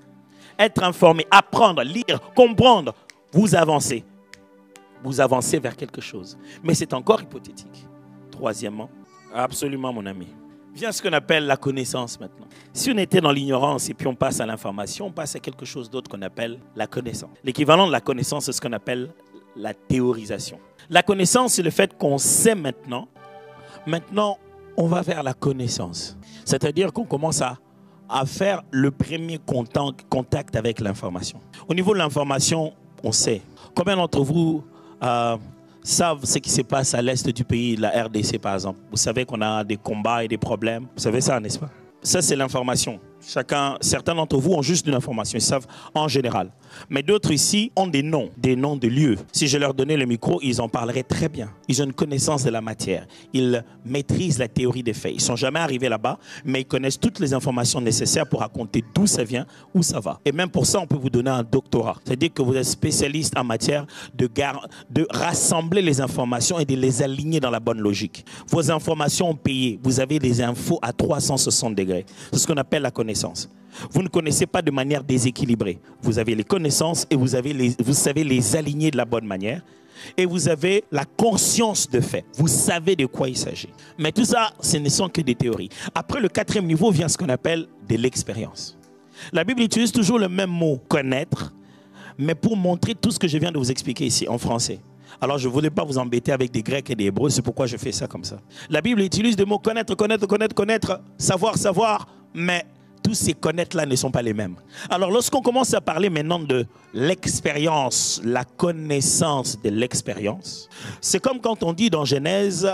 Être informé, apprendre, lire, comprendre, vous avancez. Vous avancez vers quelque chose. Mais c'est encore hypothétique. Troisièmement, absolument mon ami, vient ce qu'on appelle la connaissance maintenant. Si on était dans l'ignorance et puis on passe à l'information, on passe à quelque chose d'autre qu'on appelle la connaissance. L'équivalent de la connaissance, c'est ce qu'on appelle la théorisation. La connaissance, c'est le fait qu'on sait maintenant. Maintenant, on va vers la connaissance. C'est-à-dire qu'on commence à à faire le premier contact avec l'information. Au niveau de l'information, on sait. Combien d'entre vous savent ce qui se passe à l'est du pays, la RDC par exemple? Vous savez qu'on a des combats et des problèmes. Vous savez ça, n'est-ce pas? Ça, c'est l'information. Certains d'entre vous ont juste une information, ils savent en général. Mais d'autres ici ont des noms de lieux. Si je leur donnais le micro, ils en parleraient très bien. Ils ont une connaissance de la matière. Ils maîtrisent la théorie des faits. Ils ne sont jamais arrivés là-bas, mais ils connaissent toutes les informations nécessaires pour raconter d'où ça vient, où ça va. Et même pour ça, on peut vous donner un doctorat. C'est-à-dire que vous êtes spécialiste en matière de rassembler les informations et de les aligner dans la bonne logique. Vos informations ont payé. Vous avez des infos à 360 degrés. C'est ce qu'on appelle la connaissance. Vous ne connaissez pas de manière déséquilibrée. Vous avez les connaissances et vous savez les aligner de la bonne manière. Et vous avez la conscience de fait. Vous savez de quoi il s'agit. Mais tout ça, ce ne sont que des théories. Après le 4e niveau vient ce qu'on appelle de l'expérience. La Bible utilise toujours le même mot, connaître, mais pour montrer tout ce que je viens de vous expliquer ici en français. Alors, je ne voulais pas vous embêter avec des Grecs et des Hébreux, c'est pourquoi je fais ça comme ça. La Bible utilise des mots connaître, savoir, mais tous ces connaître-là ne sont pas les mêmes. Alors, lorsqu'on commence à parler maintenant de l'expérience, la connaissance de l'expérience, c'est comme quand on dit dans Genèse,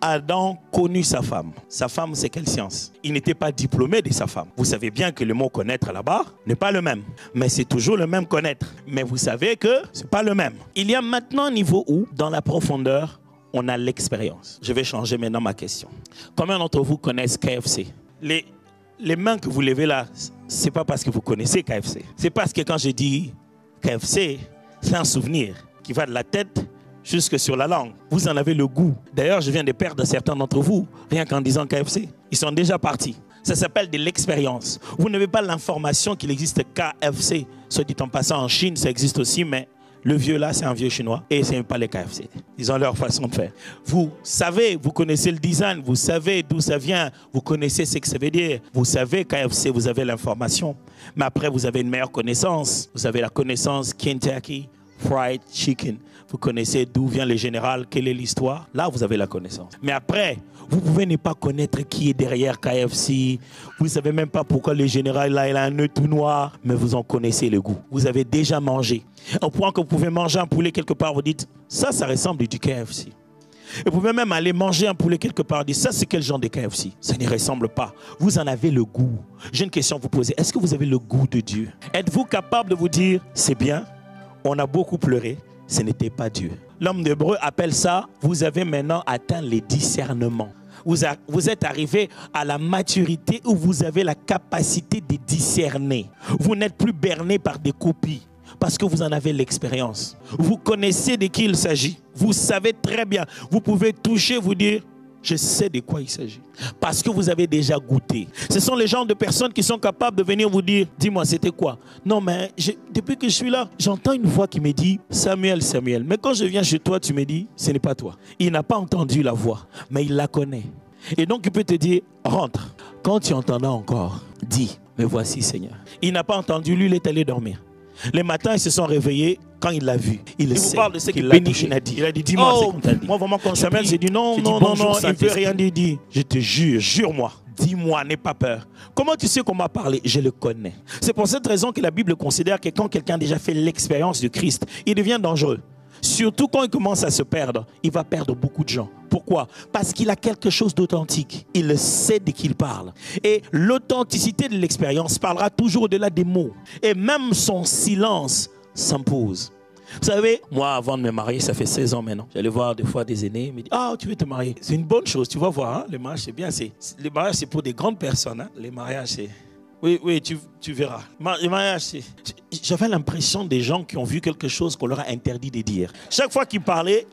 Adam connut sa femme. Sa femme, c'est quelle science? Il n'était pas diplômé de sa femme. Vous savez bien que le mot connaître là-bas n'est pas le même. Mais c'est toujours le même connaître. Mais vous savez que ce n'est pas le même. Il y a maintenant un niveau où, dans la profondeur, on a l'expérience. Je vais changer maintenant ma question. Combien d'entre vous connaissent KFC? Les mains que vous levez là, ce n'est pas parce que vous connaissez KFC. C'est parce que quand je dis KFC, c'est un souvenir qui va de la tête jusque sur la langue. Vous en avez le goût. D'ailleurs, je viens de perdre certains d'entre vous, rien qu'en disant KFC. Ils sont déjà partis. Ça s'appelle de l'expérience. Vous n'avez pas l'information qu'il existe KFC. Soit dit en passant, en Chine, ça existe aussi, mais le vieux là, c'est un vieux chinois. Et ce n'est pas les KFC. Ils ont leur façon de faire. Vous savez, vous connaissez le design, vous savez d'où ça vient, vous connaissez ce que ça veut dire. Vous savez KFC, vous avez l'information. Mais après, vous avez une meilleure connaissance. Vous avez la connaissance Kentucky Fried Chicken. Vous connaissez d'où vient le général, quelle est l'histoire. Là, vous avez la connaissance. Mais après, vous pouvez ne pas connaître qui est derrière KFC. Vous ne savez même pas pourquoi le général, là, il a un œuf tout noir. Mais vous en connaissez le goût. Vous avez déjà mangé. Au point que vous pouvez manger un poulet quelque part, vous dites, ça ressemble du KFC. Et vous pouvez même aller manger un poulet quelque part, dire, ça, c'est quel genre de KFC? Ça ne ressemble pas. Vous en avez le goût. J'ai une question à vous poser. Est-ce que vous avez le goût de Dieu? Êtes-vous capable de vous dire, c'est bien, on a beaucoup pleuré, ce n'était pas Dieu. L'homme d'Hébreu appelle ça, vous avez maintenant atteint les discernements. Vous êtes arrivé à la maturité où vous avez la capacité de discerner. Vous n'êtes plus berné par des copies parce que vous en avez l'expérience. Vous connaissez de qui il s'agit. Vous savez très bien. Vous pouvez toucher, vous dire, je sais de quoi il s'agit. Parce que vous avez déjà goûté. Ce sont les genres de personnes qui sont capables de venir vous dire, dis-moi, c'était quoi? Non, mais depuis que je suis là, j'entends une voix qui me dit, Samuel, Samuel. Mais quand je viens chez toi, tu me dis, ce n'est pas toi. Il n'a pas entendu la voix, mais il la connaît. Et donc, il peut te dire, rentre. Quand tu entendras encore, dis, me voici, Seigneur. Il n'a pas entendu, lui, il est allé dormir. Les matins, ils se sont réveillés. Quand il l'a vu, il sait parle de ce qu'il a dit. Il a dit, dis-moi ce qu'on t'a dit. Moi, vraiment, quand Samuel s'est dit, non, il ne peut rien dire. Dit, je te jure, jure-moi. Dis-moi, n'aie pas peur. Comment tu sais qu'on m'a parlé? Je le connais. C'est pour cette raison que la Bible considère que quand quelqu'un a déjà fait l'expérience du Christ, il devient dangereux. Surtout quand il commence à se perdre, il va perdre beaucoup de gens. Pourquoi? Parce qu'il a quelque chose d'authentique. Il sait de qui il parle. Et l'authenticité de l'expérience parlera toujours au-delà des mots. Et même son silence s'impose. Vous savez, moi, avant de me marier, ça fait 16 ans maintenant. J'allais voir des fois des aînés, ils me disent, ah, tu veux te marier? C'est une bonne chose, tu vas voir. Hein? Le mariage, c'est bien. Le mariage, c'est pour des grandes personnes. Hein? Les mariages, c'est... Oui, tu verras. Le mariage, c'est... J'avais l'impression des gens qui ont vu quelque chose qu'on leur a interdit de dire. Chaque fois qu'ils parlaient,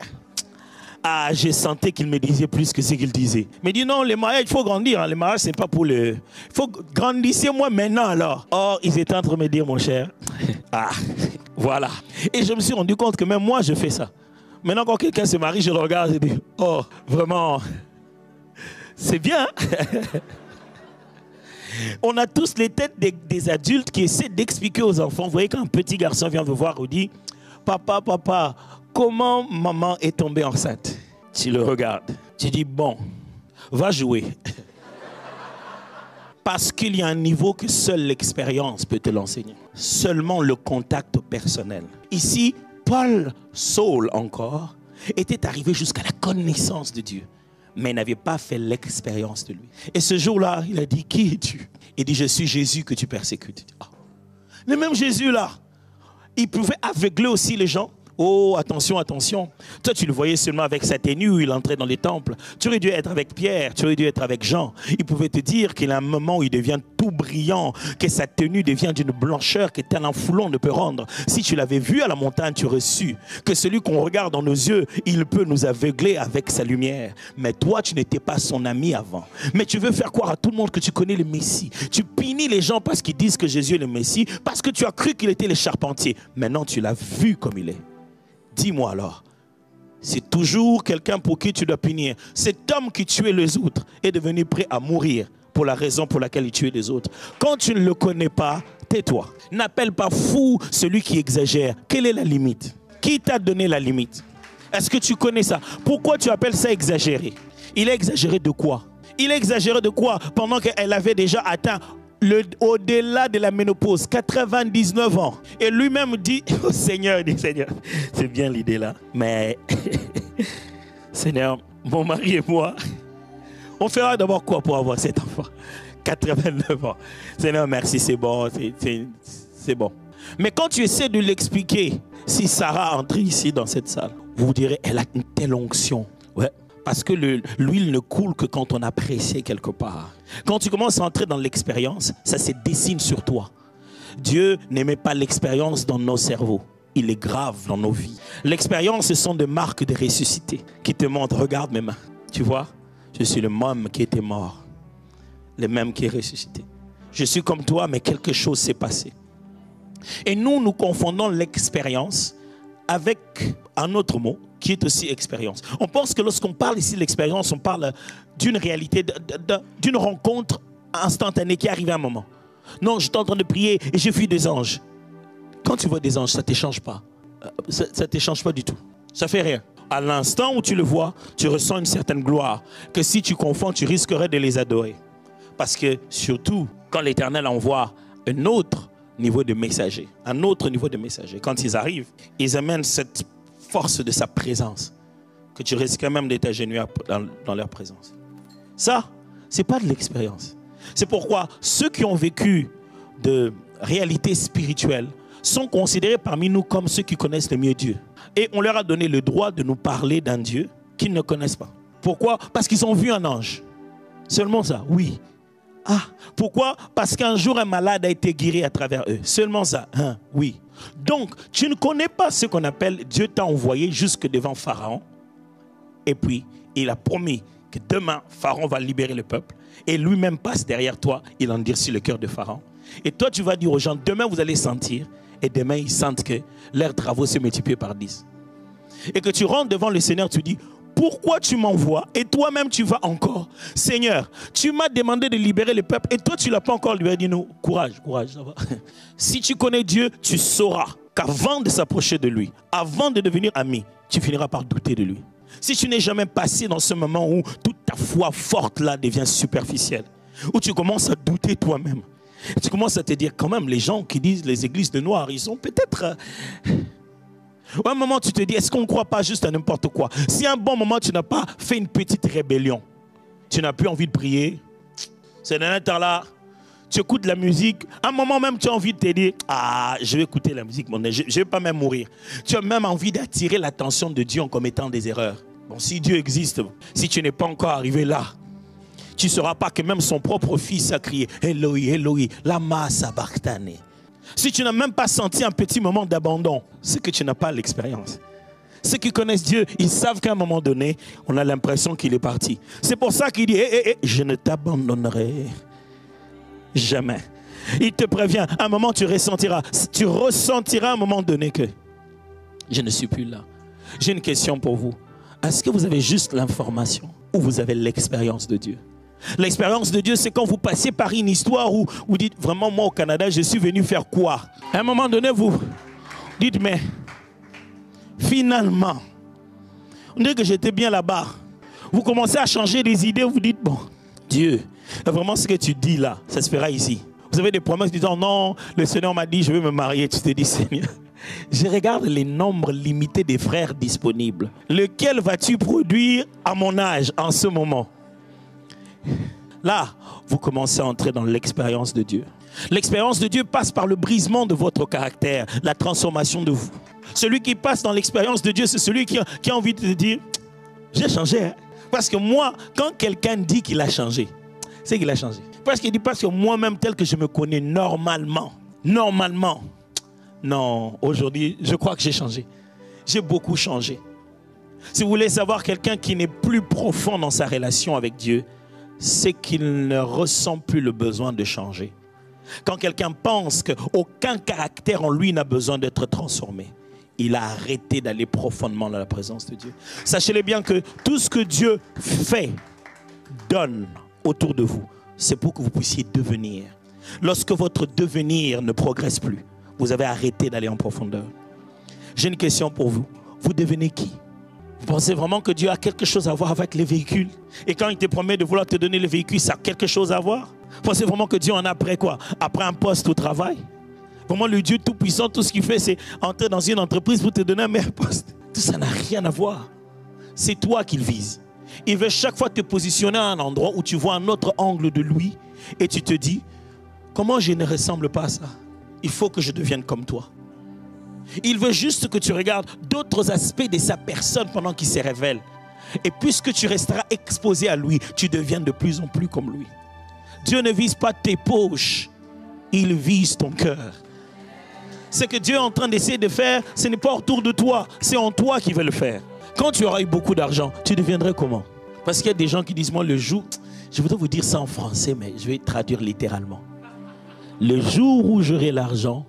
je sentais qu'ils me disaient plus que ce qu'ils disaient. Mais dis non, le mariage, il faut grandir. Hein. Le mariage, c'est pas pour le... Il faut grandir moi maintenant alors. Or, ils étaient en train de me dire, mon cher, voilà. Et je me suis rendu compte que même moi, je fais ça. Maintenant, quand quelqu'un se marie, je le regarde et je dis, oh, vraiment, c'est bien. On a tous les têtes des adultes qui essaient d'expliquer aux enfants. Vous voyez, quand un petit garçon vient vous voir, il dit, papa, comment maman est tombée enceinte? Tu le regardes. Tu dis, bon, va jouer. Parce qu'il y a un niveau que seule l'expérience peut te l'enseigner. Seulement le contact personnel. Ici, Paul, Saul encore, était arrivé jusqu'à la connaissance de Dieu, mais n'avait pas fait l'expérience de lui. Et ce jour-là, il a dit, qui es-tu? Il dit, je suis Jésus que tu persécutes. Oh. Le même Jésus-là, il pouvait aveugler aussi les gens. Oh, attention, attention. Toi, tu le voyais seulement avec sa tenue où il entrait dans les temples. Tu aurais dû être avec Pierre, tu aurais dû être avec Jean. Il pouvait te dire qu'il y a un moment où il devient tout brillant, que sa tenue devient d'une blancheur que tel un foulon ne peut rendre. Si tu l'avais vu à la montagne, tu aurais su que celui qu'on regarde dans nos yeux, il peut nous aveugler avec sa lumière. Mais toi, tu n'étais pas son ami avant. Mais tu veux faire croire à tout le monde que tu connais le Messie. Tu punis les gens parce qu'ils disent que Jésus est le Messie, parce que tu as cru qu'il était le charpentier. Maintenant, tu l'as vu comme il est. Dis-moi alors, c'est toujours quelqu'un pour qui tu dois punir. Cet homme qui tuait les autres est devenu prêt à mourir pour la raison pour laquelle il tuait les autres. Quand tu ne le connais pas, tais-toi. N'appelle pas fou celui qui exagère. Quelle est la limite? Qui t'a donné la limite? Est-ce que tu connais ça? Pourquoi tu appelles ça exagéré? Il a exagéré de quoi? Il a exagéré de quoi pendant qu'elle avait déjà atteint au-delà de la ménopause, 99 ans. Et lui-même dit, oh Seigneur, c'est bien l'idée là, mais Seigneur, mon mari et moi, on fera d'abord quoi pour avoir cet enfant? 89 ans. Seigneur, merci, c'est bon, c'est bon. Mais quand tu essaies de l'expliquer, si Sarah entre ici dans cette salle, vous direz, elle a une telle onction. Ouais. Parce que l'huile ne coule que quand on apprécie quelque part. Quand tu commences à entrer dans l'expérience, ça se dessine sur toi. Dieu n'aimait pas l'expérience dans nos cerveaux. Il est grave dans nos vies. L'expérience, ce sont des marques de ressuscité qui te montrent, regarde mes mains. Tu vois, je suis le même qui était mort. Le même qui est ressuscité. Je suis comme toi, mais quelque chose s'est passé. Et nous confondons l'expérience avec un autre mot qui est aussi expérience. On pense que lorsqu'on parle ici de l'expérience, on parle d'une réalité, d'une rencontre instantanée qui arrive à un moment. Non, j'étais en train de prier et j'ai vu des anges. Quand tu vois des anges, ça ne t'échange pas. Ça ne t'échange pas du tout. Ça ne fait rien. À l'instant où tu le vois, tu ressens une certaine gloire que si tu confonds, tu risquerais de les adorer. Parce que surtout, quand l'Éternel envoie un autre niveau de messager, quand ils arrivent, ils amènent cette force de sa présence, que tu risques même d'être agenouillé dans leur présence. Ça, ce n'est pas de l'expérience. C'est pourquoi ceux qui ont vécu de réalité spirituelle sont considérés parmi nous comme ceux qui connaissent le mieux Dieu. Et on leur a donné le droit de nous parler d'un Dieu qu'ils ne connaissent pas. Pourquoi? Parce qu'ils ont vu un ange. Seulement ça, oui. Ah, pourquoi? Parce qu'un jour un malade a été guéri à travers eux. Seulement ça, hein, oui. Donc, tu ne connais pas ce qu'on appelle Dieu t'a envoyé jusque devant Pharaon. Et puis, il a promis que demain, Pharaon va libérer le peuple. Et lui-même passe derrière toi, il endurcit le cœur de Pharaon. Et toi, tu vas dire aux gens, demain, vous allez sentir. Et demain, ils sentent que leurs travaux se multiplient par 10. Et que tu rentres devant le Seigneur, tu dis, pourquoi tu m'envoies et toi-même tu vas encore? Seigneur, tu m'as demandé de libérer le peuple et toi tu ne l'as pas encore libéré. Dis-nous, courage, ça va. Si tu connais Dieu, tu sauras qu'avant de s'approcher de lui, avant de devenir ami, tu finiras par douter de lui. Si tu n'es jamais passé dans ce moment où toute ta foi forte là devient superficielle, où tu commences à douter toi-même, tu commences à te dire quand même les gens qui disent les églises de noirs, ils ont peut-être... À un moment, tu te dis, est-ce qu'on ne croit pas juste à n'importe quoi? Si à un bon moment, tu n'as pas fait une petite rébellion, tu n'as plus envie de prier, c'est dans un temps là, tu écoutes la musique, à un moment même, tu as envie de te dire, ah, je vais écouter la musique, je ne vais pas même mourir. Tu as même envie d'attirer l'attention de Dieu en commettant des erreurs. Bon, si Dieu existe, si tu n'es pas encore arrivé là, tu ne sauras pas que même son propre fils a crié, Eloi, Eloi, lama sabachthani. Si tu n'as même pas senti un petit moment d'abandon, c'est que tu n'as pas l'expérience. Ceux qui connaissent Dieu, ils savent qu'à un moment donné, on a l'impression qu'il est parti. C'est pour ça qu'il dit, je ne t'abandonnerai jamais. Il te prévient, à un moment tu ressentiras à un moment donné que je ne suis plus là. J'ai une question pour vous. Est-ce que vous avez juste l'information ou vous avez l'expérience de Dieu? L'expérience de Dieu, c'est quand vous passez par une histoire où vous dites, vraiment, moi au Canada, je suis venu faire quoi? À un moment donné, vous dites, mais finalement, on dirait que j'étais bien là-bas. Vous commencez à changer des idées, vous dites, bon, Dieu, Vraiment, ce que tu dis là, ça se fera ici. Vous avez des promesses disant non, le Seigneur m'a dit je vais me marier. Tu te dis Seigneur, je regarde les nombres limités des frères disponibles. Lequel vas-tu produire à mon âge en ce moment? Là, vous commencez à entrer dans l'expérience de Dieu. L'expérience de Dieu passe par le brisement de votre caractère, la transformation de vous. Celui qui passe dans l'expérience de Dieu, c'est celui qui a envie de te dire j'ai changé. Hein? Parce que moi, quand quelqu'un dit qu'il a changé, c'est qu'il a changé. Parce qu'il dit, parce que moi-même, tel que je me connais normalement, non, aujourd'hui, je crois que j'ai changé. J'ai beaucoup changé. Si vous voulez savoir quelqu'un qui n'est plus profond dans sa relation avec Dieu, c'est qu'il ne ressent plus le besoin de changer. Quand quelqu'un pense qu'aucun caractère en lui n'a besoin d'être transformé, il a arrêté d'aller profondément dans la présence de Dieu. Sachez-le bien que tout ce que Dieu fait, donne autour de vous, c'est pour que vous puissiez devenir. Lorsque votre devenir ne progresse plus, vous avez arrêté d'aller en profondeur. J'ai une question pour vous. Vous devenez qui? Vous pensez vraiment que Dieu a quelque chose à voir avec les véhicules? Et quand il te promet de vouloir te donner le véhicule, ça a quelque chose à voir? Vous pensez vraiment que Dieu en a après quoi? Après un poste au travail? Vraiment le Dieu tout-puissant, tout ce qu'il fait, c'est entrer dans une entreprise pour te donner un meilleur poste. Tout ça n'a rien à voir. C'est toi qu'il vise. Il veut chaque fois te positionner à un endroit où tu vois un autre angle de lui et tu te dis, comment je ne ressemble pas à ça? Il faut que je devienne comme toi. Il veut juste que tu regardes d'autres aspects de sa personne pendant qu'il se révèle. Et puisque tu resteras exposé à lui, tu deviens de plus en plus comme lui. Dieu ne vise pas tes poches, il vise ton cœur. Ce que Dieu est en train d'essayer de faire, ce n'est pas autour de toi, c'est en toi qu'il veut le faire. Quand tu auras eu beaucoup d'argent, tu deviendrais comment? Parce qu'il y a des gens qui disent, moi le jour, je voudrais vous dire ça en français, mais je vais traduire littéralement. Le jour où j'aurai l'argent,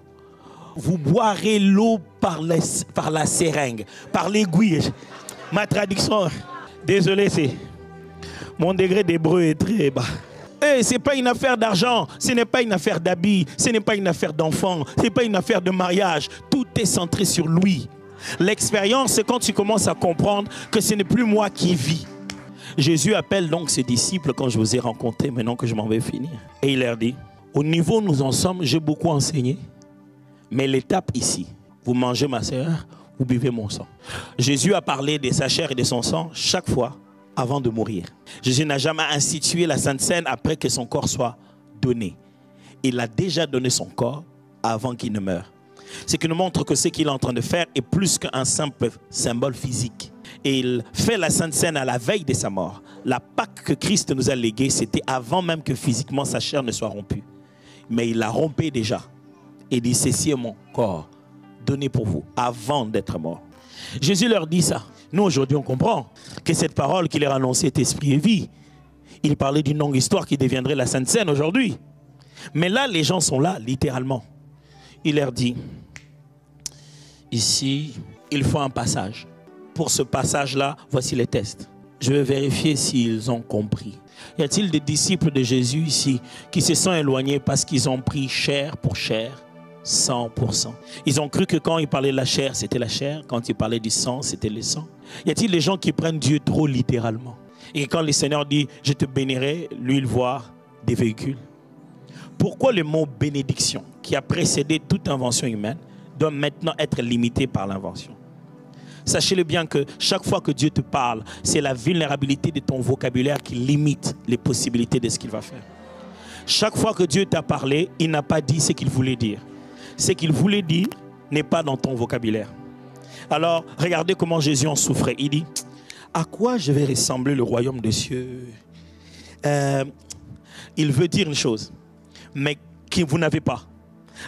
vous boirez l'eau par la seringue, par l'aiguille. Ma traduction, désolé, c'est mon degré d'hébreu est très bas. Ce n'est pas une affaire d'argent, ce n'est pas une affaire d'habits, ce n'est pas une affaire d'enfants, ce n'est pas une affaire de mariage. Tout est centré sur lui. L'expérience, c'est quand tu commences à comprendre que ce n'est plus moi qui vis. Jésus appelle donc ses disciples quand je vous ai rencontrés, maintenant que je m'en vais finir. Et il leur dit, au niveau où nous en sommes, j'ai beaucoup enseigné. Mais l'étape ici, vous mangez ma chair, vous buvez mon sang. Jésus a parlé de sa chair et de son sang chaque fois avant de mourir. Jésus n'a jamais institué la Sainte Seine après que son corps soit donné. Il a déjà donné son corps avant qu'il ne meure. Ce qui nous montre que ce qu'il est en train de faire est plus qu'un simple symbole physique. Et il fait la Sainte Seine à la veille de sa mort. La Pâque que Christ nous a léguée, c'était avant même que physiquement sa chair ne soit rompue. Mais il l'a rompue déjà. Et dit, ceci est mon corps, donné pour vous, avant d'être mort. Jésus leur dit ça. Nous, aujourd'hui, on comprend que cette parole qu'il leur a annoncée est esprit et vie. Il parlait d'une longue histoire qui deviendrait la Sainte Seine aujourd'hui. Mais là, les gens sont là, littéralement. Il leur dit, ici, il faut un passage. Pour ce passage-là, voici les tests. Je vais vérifier s'ils ont compris. Y a-t-il des disciples de Jésus ici qui se sont éloignés parce qu'ils ont pris chair pour chair? 100%. Ils ont cru que quand il parlait de la chair, c'était la chair. Quand il parlait du sang, c'était le sang. Y a-t-il des gens qui prennent Dieu trop littéralement? Et quand le Seigneur dit, je te bénirai, lui, il voit des véhicules. Pourquoi le mot bénédiction, qui a précédé toute invention humaine, doit maintenant être limité par l'invention? Sachez-le bien que chaque fois que Dieu te parle, c'est la vulnérabilité de ton vocabulaire qui limite les possibilités de ce qu'il va faire. Chaque fois que Dieu t'a parlé, il n'a pas dit ce qu'il voulait dire. Ce qu'il voulait dire n'est pas dans ton vocabulaire. Alors, regardez comment Jésus en souffrait. Il dit, à quoi je vais ressembler le royaume des cieux? Il veut dire une chose, mais que vous n'avez pas.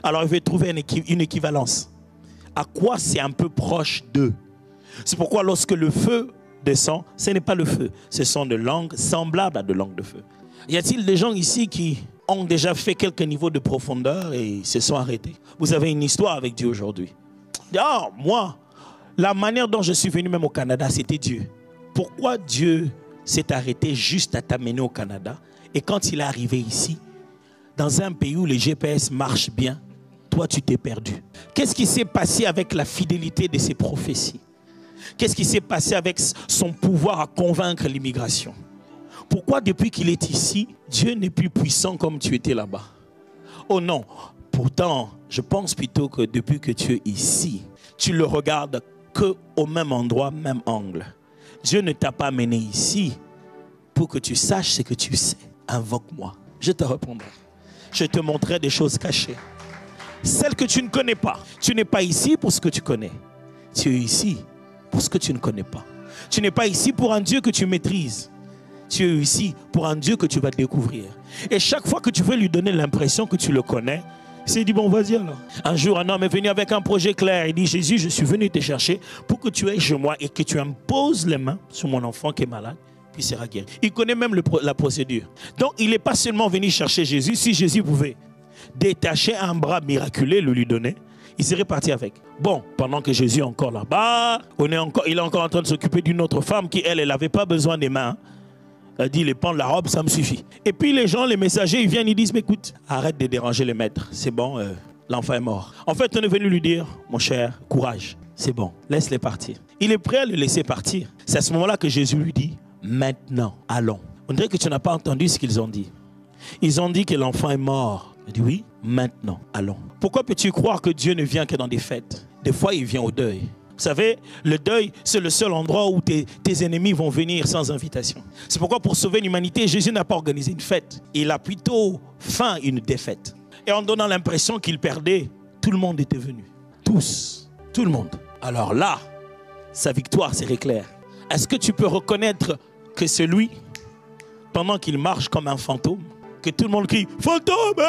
Alors, il veut trouver une équivalence. À quoi c'est un peu proche d'eux? C'est pourquoi lorsque le feu descend, ce n'est pas le feu. Ce sont des langues semblables à de langues de feu. Y a-t-il des gens ici qui ont déjà fait quelques niveaux de profondeur et se sont arrêtés? Vous avez une histoire avec Dieu aujourd'hui. Ah, moi, la manière dont je suis venu même au Canada, c'était Dieu. Pourquoi Dieu s'est arrêté juste à t'amener au Canada? Et quand il est arrivé ici, dans un pays où les GPS marchent bien, toi tu t'es perdu. Qu'est-ce qui s'est passé avec la fidélité de ses prophéties? Qu'est-ce qui s'est passé avec son pouvoir à convaincre l'immigration? Pourquoi depuis qu'il est ici, Dieu n'est plus puissant comme tu étais là-bas? Oh non, pourtant, je pense plutôt que depuis que tu es ici, tu le regardes qu'au même endroit, même angle. Dieu ne t'a pas mené ici pour que tu saches ce que tu sais. Invoque-moi, je te répondrai. Je te montrerai des choses cachées. Celles que tu ne connais pas. Tu n'es pas ici pour ce que tu connais. Tu es ici pour ce que tu ne connais pas. Tu n'es pas ici pour un Dieu que tu maîtrises. Tu es ici pour un Dieu que tu vas découvrir. Et chaque fois que tu veux lui donner l'impression que tu le connais, il dit, bon, vas-y alors. Un jour, un homme est venu avec un projet clair. Il dit, Jésus, je suis venu te chercher pour que tu ailles chez moi et que tu imposes les mains sur mon enfant qui est malade, puis il sera guéri. Il connaît même la procédure. Donc, il n'est pas seulement venu chercher Jésus. Si Jésus pouvait détacher un bras miraculeux, le lui donner, il serait parti avec. Bon, pendant que Jésus est encore là-bas, il est encore en train de s'occuper d'une autre femme qui, elle n'avait pas besoin des mains. Elle dit, les pans de la robe, ça me suffit. Et puis les gens, les messagers, ils viennent, ils disent, mais écoute, arrête de déranger les maîtres. C'est bon, l'enfant est mort. En fait, on est venu lui dire, mon cher, courage, c'est bon, laisse-les partir. Il est prêt à le laisser partir. C'est à ce moment-là que Jésus lui dit, maintenant, allons. On dirait que tu n'as pas entendu ce qu'ils ont dit. Ils ont dit que l'enfant est mort. Il dit, oui, maintenant, allons. Pourquoi peux-tu croire que Dieu ne vient que dans des fêtes? Des fois, il vient au deuil. Vous savez, le deuil, c'est le seul endroit où tes ennemis vont venir sans invitation. C'est pourquoi pour sauver l'humanité, Jésus n'a pas organisé une fête. Il a plutôt fait une défaite. Et en donnant l'impression qu'il perdait, tout le monde était venu. Tous, tout le monde. Alors là, sa victoire serait claire. Est-ce que tu peux reconnaître que c'est lui, pendant qu'il marche comme un fantôme, que tout le monde crie, fantôme,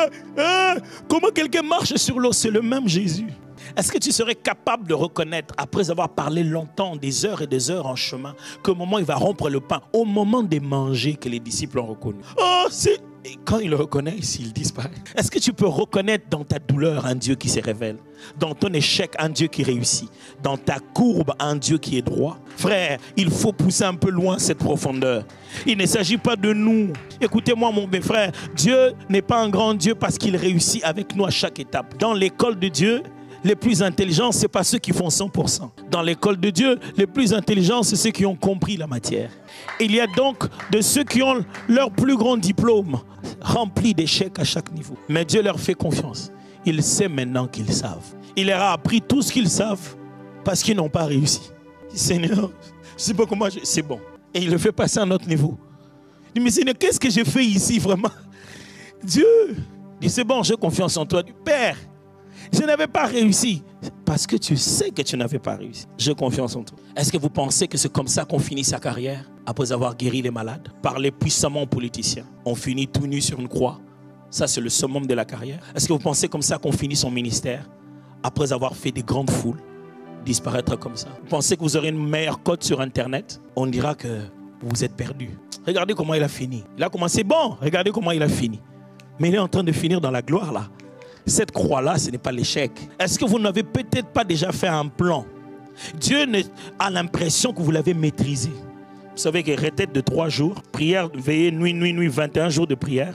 comment quelqu'un marche sur l'eau? C'est le même Jésus. Est-ce que tu serais capable de reconnaître, après avoir parlé longtemps, des heures et des heures en chemin, qu'au moment où il va rompre le pain, au moment de manger, que les disciples ont reconnu? Oh, c'est... Et quand ils le reconnaissent, il disparaît. Est-ce que tu peux reconnaître dans ta douleur un Dieu qui se révèle? Dans ton échec, un Dieu qui réussit? Dans ta courbe, un Dieu qui est droit? Frère, il faut pousser un peu loin cette profondeur. Il ne s'agit pas de nous. Écoutez-moi, mon frère, Dieu n'est pas un grand Dieu parce qu'il réussit avec nous à chaque étape. Dans l'école de Dieu, les plus intelligents, ce n'est pas ceux qui font 100%. Dans l'école de Dieu, les plus intelligents, c'est ceux qui ont compris la matière. Il y a donc de ceux qui ont leur plus grand diplôme rempli d'échecs à chaque niveau. Mais Dieu leur fait confiance. Il sait maintenant qu'ils savent. Il leur a appris tout ce qu'ils savent parce qu'ils n'ont pas réussi. Seigneur, je ne sais pas comment c'est bon. Et il le fait passer à un autre niveau. Il dit, mais Seigneur, qu'est-ce que j'ai fait ici vraiment? Dieu, il dit, c'est bon, j'ai confiance en toi. Père, je n'avais pas réussi. Parce que tu sais que tu n'avais pas réussi. J'ai confiance en toi. Est-ce que vous pensez que c'est comme ça qu'on finit sa carrière? Après avoir guéri les malades, parler puissamment aux politiciens. On finit tout nu sur une croix. Ça, c'est le summum de la carrière. Est-ce que vous pensez comme ça qu'on finit son ministère? Après avoir fait des grandes foules, disparaître comme ça. Vous pensez que vous aurez une meilleure cote sur Internet? On dira que vous êtes perdu. Regardez comment il a fini. Il a commencé bon. Regardez comment il a fini. Mais il est en train de finir dans la gloire là. Cette croix-là, ce n'est pas l'échec. Est-ce que vous n'avez peut-être pas déjà fait un plan? Dieu a l'impression que vous l'avez maîtrisé. Vous savez que retraite de 3 jours, prière, veillée, nuit, 21 jours de prière.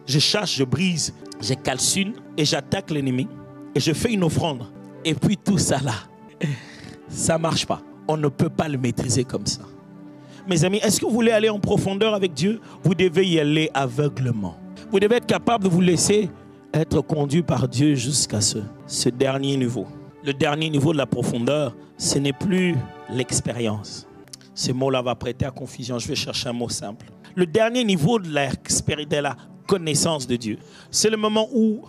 Je chasse, je brise, je calcule et j'attaque l'ennemi. Et je fais une offrande. Et puis tout ça là, ça ne marche pas. On ne peut pas le maîtriser comme ça. Mes amis, est-ce que vous voulez aller en profondeur avec Dieu? Vous devez y aller aveuglement. Vous devez être capable de vous laisser être conduit par Dieu jusqu'à ce dernier niveau. Le dernier niveau de la profondeur, ce n'est plus l'expérience. Ce mot-là va prêter à confusion. Je vais chercher un mot simple. Le dernier niveau de la connaissance de Dieu, c'est le moment où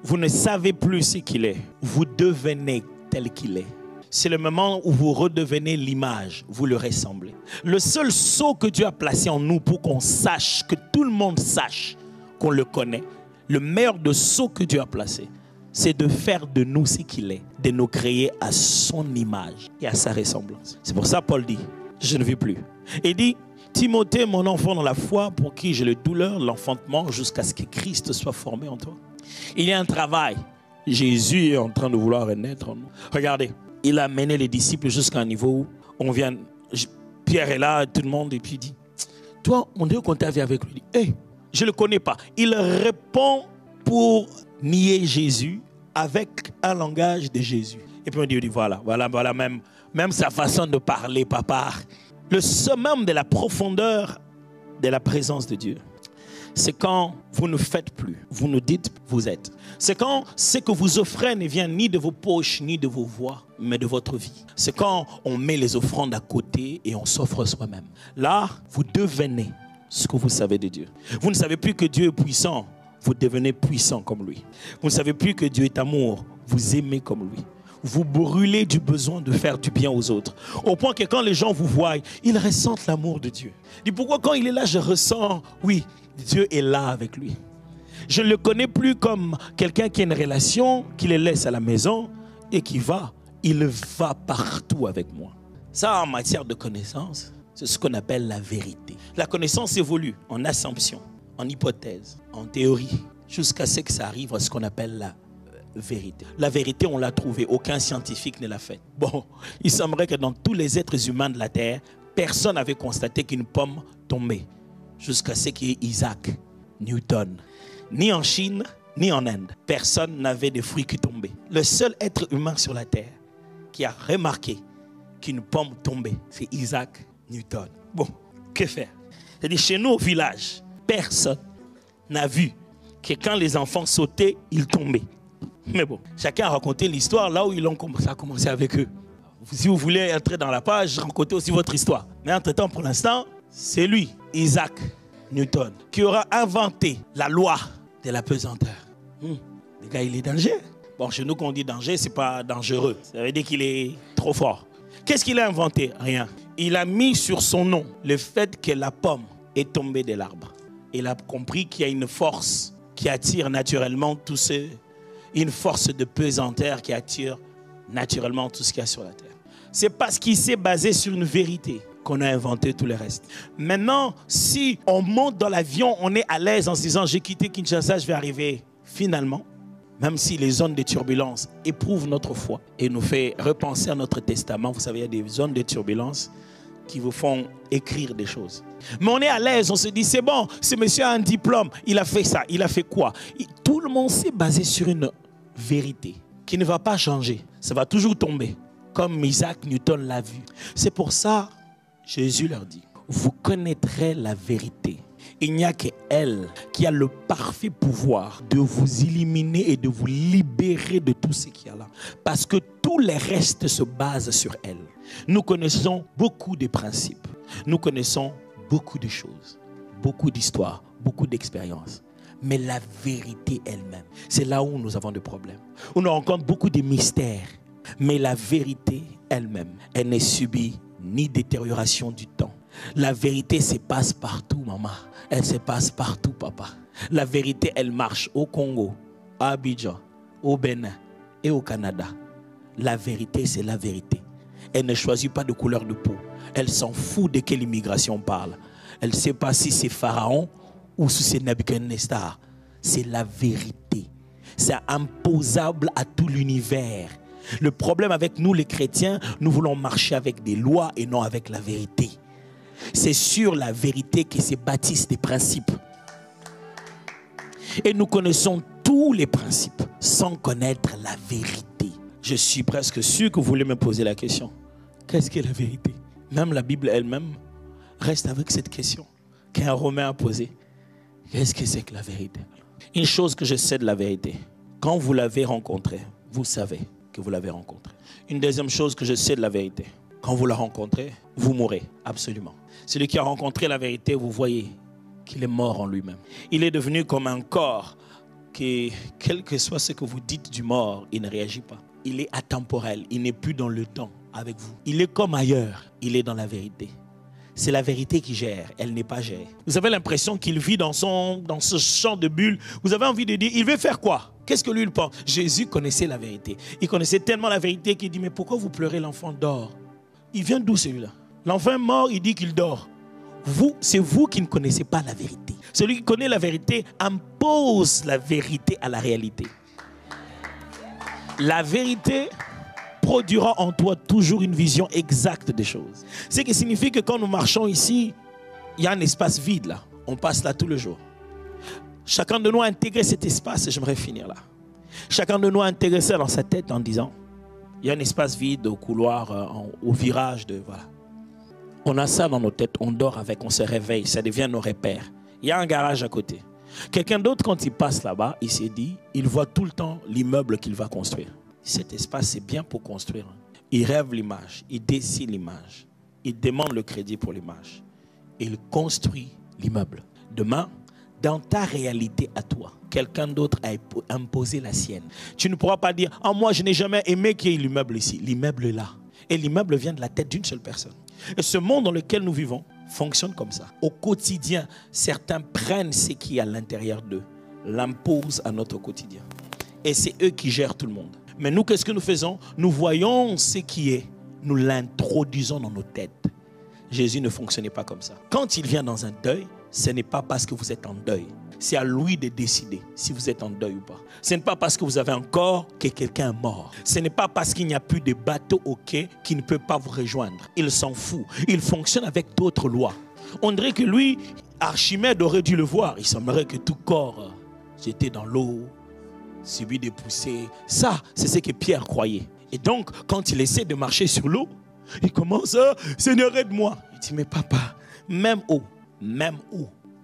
vous ne savez plus ce qu'il est. Vous devenez tel qu'il est. C'est le moment où vous redevenez l'image, vous le ressemblez. Le seul sceau que Dieu a placé en nous pour qu'on sache, que tout le monde sache qu'on le connaît, le meilleur de sceaux que Dieu a placé, c'est de faire de nous ce qu'il est, de nous créer à son image et à sa ressemblance. C'est pour ça Paul dit, je ne vis plus. Il dit, Timothée, mon enfant dans la foi, pour qui j'ai le douleur, l'enfantement, jusqu'à ce que Christ soit formé en toi. Il y a un travail. Jésus est en train de vouloir renaître en nous. Regardez, il a mené les disciples jusqu'à un niveau où on vient, Pierre est là, tout le monde, et puis il dit, toi, on dirait qu'on t'a vu avec lui. Hey, je ne le connais pas. Il répond pour nier Jésus avec un langage de Jésus. Et puis on dit voilà, même sa façon de parler, papa. Le summum de la profondeur de la présence de Dieu. C'est quand vous ne faites plus, vous nous dites vous êtes. C'est quand ce que vous offrez ne vient ni de vos poches, ni de vos voix, mais de votre vie. C'est quand on met les offrandes à côté et on s'offre soi-même. Là, vous devenez ce que vous savez de Dieu. Vous ne savez plus que Dieu est puissant, vous devenez puissant comme lui. Vous ne savez plus que Dieu est amour, vous aimez comme lui. Vous brûlez du besoin de faire du bien aux autres. Au point que quand les gens vous voient, ils ressentent l'amour de Dieu. Et pourquoi quand il est là, je ressens, oui, Dieu est là avec lui. Je ne le connais plus comme quelqu'un qui a une relation, qui le laisse à la maison et qui va. Il va partout avec moi. Ça, en matière de connaissance, c'est ce qu'on appelle la vérité. La connaissance évolue en assumption, en hypothèse, en théorie, jusqu'à ce que ça arrive à ce qu'on appelle la vérité. La vérité, on l'a trouvée. Aucun scientifique ne l'a fait. Bon, il semblerait que dans tous les êtres humains de la Terre, personne n'avait constaté qu'une pomme tombait. Jusqu'à ce qu'il y ait Isaac Newton. Ni en Chine, ni en Inde. Personne n'avait de fruits qui tombaient. Le seul être humain sur la Terre qui a remarqué qu'une pomme tombait, c'est Isaac Newton. Bon, que faire? C'est-à-dire, chez nous au village, personne n'a vu que quand les enfants sautaient, ils tombaient. Mais bon, chacun a raconté l'histoire là où ça a commencé avec eux. Si vous voulez entrer dans la page, racontez aussi votre histoire. Mais entre-temps, pour l'instant, c'est lui, Isaac Newton, qui aura inventé la loi de la pesanteur. Le gars, il est danger. Bon, chez nous, quand on dit danger, c'est pas dangereux. Ça veut dire qu'il est trop fort. Qu'est-ce qu'il a inventé? Rien. Il a mis sur son nom le fait que la pomme est tombée de l'arbre. Il a compris qu'il y a une force qui attire naturellement tout ce... Une force de pesanteur qui attire naturellement tout ce qu'il y a sur la terre. C'est parce qu'il s'est basé sur une vérité qu'on a inventé tout le reste. Maintenant, si on monte dans l'avion, on est à l'aise en se disant j'ai quitté Kinshasa, je vais arriver. Finalement, même si les zones de turbulence éprouvent notre foi et nous fait repenser à notre testament, vous savez, il y a des zones de turbulence qui vous font écrire des choses. Mais on est à l'aise, on se dit c'est bon, ce monsieur a un diplôme, il a fait ça, il a fait quoi? Tout le monde s'est basé sur une vérité qui ne va pas changer. Ça va toujours tomber, comme Isaac Newton l'a vu. C'est pour ça, Jésus leur dit, vous connaîtrez la vérité. Il n'y a qu'elle qui a le parfait pouvoir de vous éliminer et de vous libérer de tout ce qu'il y a là. Parce que tout le reste se base sur elle. Nous connaissons beaucoup de principes. Nous connaissons beaucoup de choses, beaucoup d'histoires, beaucoup d'expériences. Mais la vérité elle-même, c'est là où nous avons des problèmes. On rencontre beaucoup de mystères. Mais la vérité elle-même, elle ne subit ni détérioration du temps. La vérité se passe partout, maman. Elle se passe partout, papa. La vérité, elle marche au Congo, à Abidjan, au Bénin et au Canada. La vérité, c'est la vérité. Elle ne choisit pas de couleur de peau. Elle s'en fout de quelle immigration on parle. Elle ne sait pas si c'est Pharaon ou si c'est Nebuchadnezzar. C'est la vérité. C'est imposable à tout l'univers. Le problème avec nous, les chrétiens, nous voulons marcher avec des lois et non avec la vérité. C'est sur la vérité que se bâtissent des principes. Et nous connaissons tous les principes sans connaître la vérité. Je suis presque sûr que vous voulez me poser la question. Qu'est-ce que la vérité? Même la Bible elle-même reste avec cette question qu'un Romain a posée. Qu'est-ce que c'est que la vérité? Une chose que je sais de la vérité, quand vous l'avez rencontrée, vous savez que vous l'avez rencontrée. Une deuxième chose que je sais de la vérité, quand vous la rencontrez, vous mourrez, absolument. Celui qui a rencontré la vérité, vous voyez qu'il est mort en lui-même. Il est devenu comme un corps qui, quel que soit ce que vous dites du mort, il ne réagit pas. Il est atemporel, il n'est plus dans le temps avec vous. Il est comme ailleurs, il est dans la vérité. C'est la vérité qui gère, elle n'est pas gérée. Vous avez l'impression qu'il vit dans ce champ de bulles. Vous avez envie de dire, il veut faire quoi? Qu'est-ce que lui il pense? Jésus connaissait la vérité. Il connaissait tellement la vérité qu'il dit, mais pourquoi vous pleurez, l'enfant dort? Il vient d'où celui-là? L'enfant est mort, il dit qu'il dort. C'est vous qui ne connaissez pas la vérité. Celui qui connaît la vérité impose la vérité à la réalité. La vérité produira en toi toujours une vision exacte des choses. Ce qui signifie que quand nous marchons ici, il y a un espace vide là. On passe là tout le jour. Chacun de nous a intégré cet espace et j'aimerais finir là. Chacun de nous a intégré ça dans sa tête en disant, il y a un espace vide au couloir, au virage de voilà. On a ça dans nos têtes, on dort avec, on se réveille, ça devient nos repères. Il y a un garage à côté. Quelqu'un d'autre, quand il passe là-bas, il s'est dit, il voit tout le temps l'immeuble qu'il va construire. Cet espace, c'est bien pour construire. Il rêve l'image, il dessine l'image, il demande le crédit pour l'image. Il construit l'immeuble. Demain, dans ta réalité à toi, quelqu'un d'autre a imposé la sienne. Tu ne pourras pas dire, ah, moi je n'ai jamais aimé qu'il y ait l'immeuble ici. L'immeuble est là. Et l'immeuble vient de la tête d'une seule personne. Et ce monde dans lequel nous vivons fonctionne comme ça. Au quotidien, certains prennent ce qui est à l'intérieur d'eux, l'imposent à notre quotidien. Et c'est eux qui gèrent tout le monde. Mais nous, qu'est-ce que nous faisons? Nous voyons ce qui est, nous l'introduisons dans nos têtes. Jésus ne fonctionnait pas comme ça. Quand il vient dans un deuil, ce n'est pas parce que vous êtes en deuil. C'est à lui de décider si vous êtes en deuil ou pas. Ce n'est pas parce que vous avez un corps que quelqu'un est mort. Ce n'est pas parce qu'il n'y a plus de bateau au quai qu'il ne peut pas vous rejoindre. Il s'en fout. Il fonctionne avec d'autres lois. On dirait que lui, Archimède aurait dû le voir. Il semblerait que tout corps jeté dans l'eau, subi des poussées. Ça, c'est ce que Pierre croyait. Et donc, quand il essaie de marcher sur l'eau, il commence à « Seigneur, aide-moi ». Il dit « Mais papa, même où,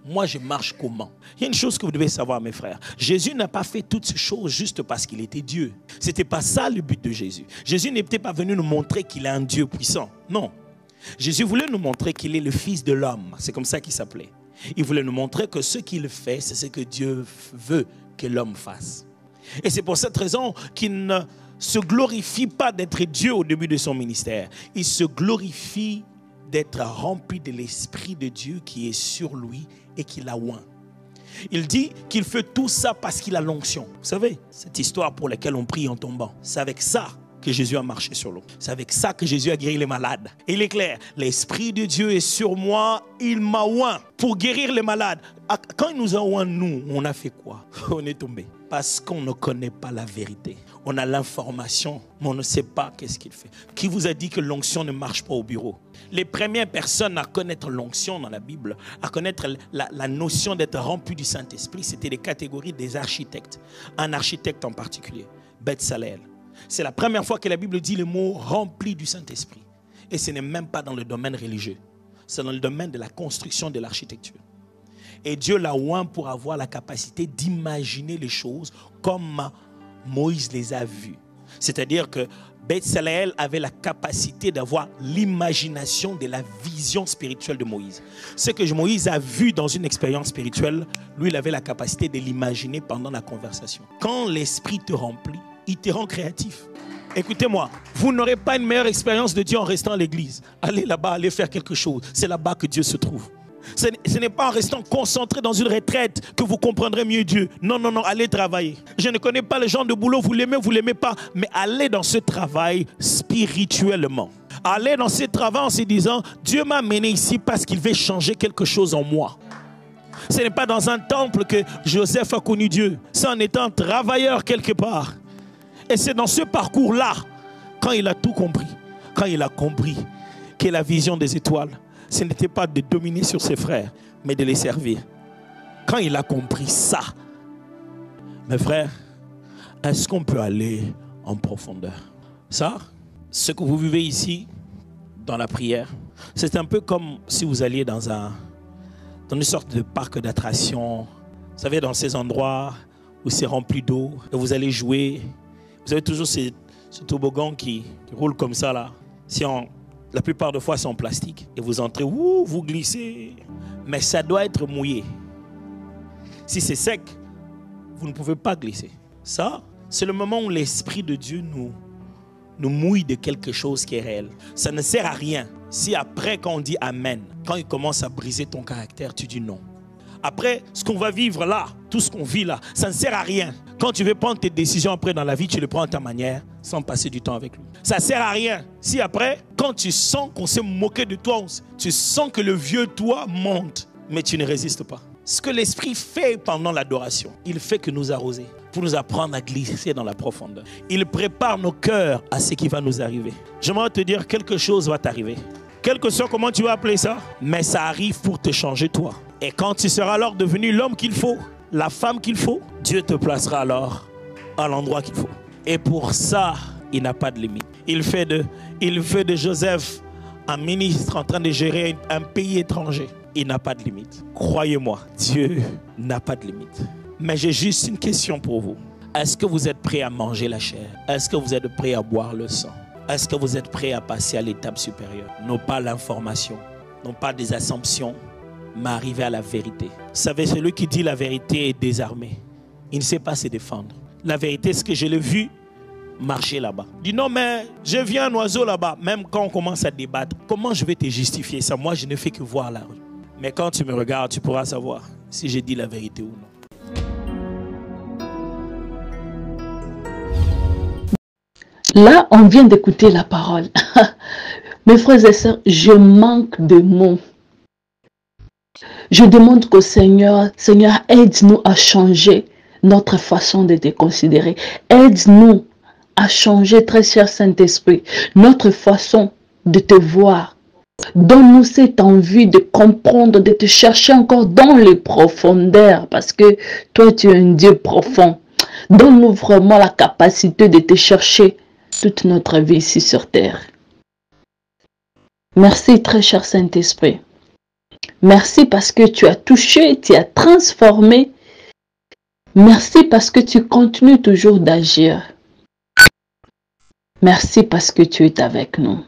moi je marche comment ?» Il y a une chose que vous devez savoir, mes frères. Jésus n'a pas fait toutes ces choses juste parce qu'il était Dieu. Ce n'était pas ça le but de Jésus. Jésus n'était pas venu nous montrer qu'il est un Dieu puissant. Non. Jésus voulait nous montrer qu'il est le Fils de l'homme. C'est comme ça qu'il s'appelait. Il voulait nous montrer que ce qu'il fait, c'est ce que Dieu veut que l'homme fasse. Et c'est pour cette raison qu'il ne se glorifie pas d'être Dieu au début de son ministère. Il se glorifie d'être rempli de l'Esprit de Dieu qui est sur lui et qui l'a oint. Il dit qu'il fait tout ça parce qu'il a l'onction. Vous savez, cette histoire pour laquelle on prie en tombant, c'est avec ça que Jésus a marché sur l'eau. C'est avec ça que Jésus a guéri les malades. Et il est clair, l'Esprit de Dieu est sur moi, il m'a oint pour guérir les malades. Quand il nous a oint, nous, on a fait quoi? On est tombé. Parce qu'on ne connaît pas la vérité. On a l'information, mais on ne sait pas qu'est-ce qu'il fait. Qui vous a dit que l'onction ne marche pas au bureau? Les premières personnes à connaître l'onction dans la Bible, à connaître la notion d'être rempli du Saint-Esprit, c'était les catégories des architectes. Un architecte en particulier, Bezalel. C'est la première fois que la Bible dit le mot rempli du Saint-Esprit. Et ce n'est même pas dans le domaine religieux. C'est dans le domaine de la construction de l'architecture. Et Dieu l'a oint pour avoir la capacité d'imaginer les choses comme Moïse les a vues. C'est-à-dire que Bezalel avait la capacité d'avoir l'imagination de la vision spirituelle de Moïse. Ce que Moïse a vu dans une expérience spirituelle, lui, il avait la capacité de l'imaginer pendant la conversation. Quand l'Esprit te remplit, il te rend créatif. Écoutez-moi, vous n'aurez pas une meilleure expérience de Dieu en restant à l'église. Allez là-bas, allez faire quelque chose. C'est là-bas que Dieu se trouve. Ce n'est pas en restant concentré dans une retraite que vous comprendrez mieux Dieu. Non, non, non, allez travailler. Je ne connais pas le genre de boulot, vous l'aimez pas, mais allez dans ce travail spirituellement. Allez dans ce travail en se disant, Dieu m'a mené ici parce qu'il veut changer quelque chose en moi. Ce n'est pas dans un temple que Joseph a connu Dieu. C'est en étant travailleur quelque part. Et c'est dans ce parcours-là, quand il a tout compris, quand il a compris que la vision des étoiles, ce n'était pas de dominer sur ses frères, mais de les servir. Quand il a compris ça, mes frères, est-ce qu'on peut aller en profondeur? Ça, ce que vous vivez ici, dans la prière, c'est un peu comme si vous alliez dans une sorte de parc d'attractions. Vous savez, dans ces endroits où c'est rempli d'eau, et vous allez jouer. Vous avez toujours ce toboggan qui roule comme ça là. La plupart des fois, c'est en plastique. Et vous entrez, vous glissez. Mais ça doit être mouillé. Si c'est sec, vous ne pouvez pas glisser. Ça, c'est le moment où l'Esprit de Dieu nous mouille de quelque chose qui est réel. Ça ne sert à rien. Si après, quand on dit Amen, quand il commence à briser ton caractère, tu dis non. Après, ce qu'on va vivre là, tout ce qu'on vit là, ça ne sert à rien. Quand tu veux prendre tes décisions après dans la vie, tu le prends à ta manière, sans passer du temps avec lui. Ça ne sert à rien. Si après, quand tu sens qu'on s'est moqué de toi, tu sens que le vieux toi monte, mais tu ne résistes pas. Ce que l'Esprit fait pendant l'adoration, il fait que nous arroser, pour nous apprendre à glisser dans la profondeur. Il prépare nos cœurs à ce qui va nous arriver. J'aimerais te dire, quelque chose va t'arriver. Quel que soit comment tu vas appeler ça, mais ça arrive pour te changer toi. Et quand tu seras alors devenu l'homme qu'il faut, la femme qu'il faut, Dieu te placera alors à l'endroit qu'il faut. Et pour ça, il n'a pas de limite. Il fait de Joseph un ministre en train de gérer un pays étranger, il n'a pas de limite. Croyez-moi, Dieu n'a pas de limite. Mais j'ai juste une question pour vous. Est-ce que vous êtes prêts à manger la chair? Est-ce que vous êtes prêts à boire le sang? Est-ce que vous êtes prêts à passer à l'étape supérieure? Non pas l'information, non pas des assumptions, mais arriver à la vérité. Vous savez, celui qui dit la vérité est désarmé. Il ne sait pas se défendre. La vérité, c'est que je l'ai vu marcher là-bas. Dis non, mais je viens un oiseau là-bas. Même quand on commence à débattre, comment je vais te justifier ça? Moi, je ne fais que voir la rue. Mais quand tu me regardes, tu pourras savoir si j'ai dit la vérité ou non. Là, on vient d'écouter la parole. Mes frères et sœurs, je manque de mots. Je demande qu'au Seigneur, Seigneur, aide-nous à changer notre façon de te considérer. Aide-nous à changer, très cher Saint-Esprit, notre façon de te voir. Donne-nous cette envie de comprendre, de te chercher encore dans les profondeurs, parce que toi, tu es un Dieu profond. Donne-nous vraiment la capacité de te chercher toute notre vie ici sur terre. Merci, très cher Saint-Esprit. Merci parce que tu as touché, tu as transformé. Merci parce que tu continues toujours d'agir. Merci parce que tu es avec nous.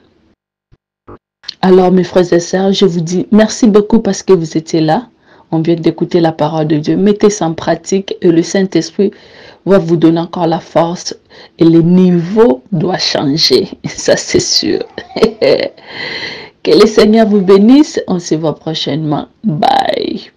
Alors, mes frères et sœurs, je vous dis merci beaucoup parce que vous étiez là. On vient d'écouter la parole de Dieu. Mettez ça en pratique et le Saint-Esprit va vous donner encore la force et le niveau doit changer. Ça, c'est sûr. Que le Seigneur vous bénisse. On se voit prochainement. Bye.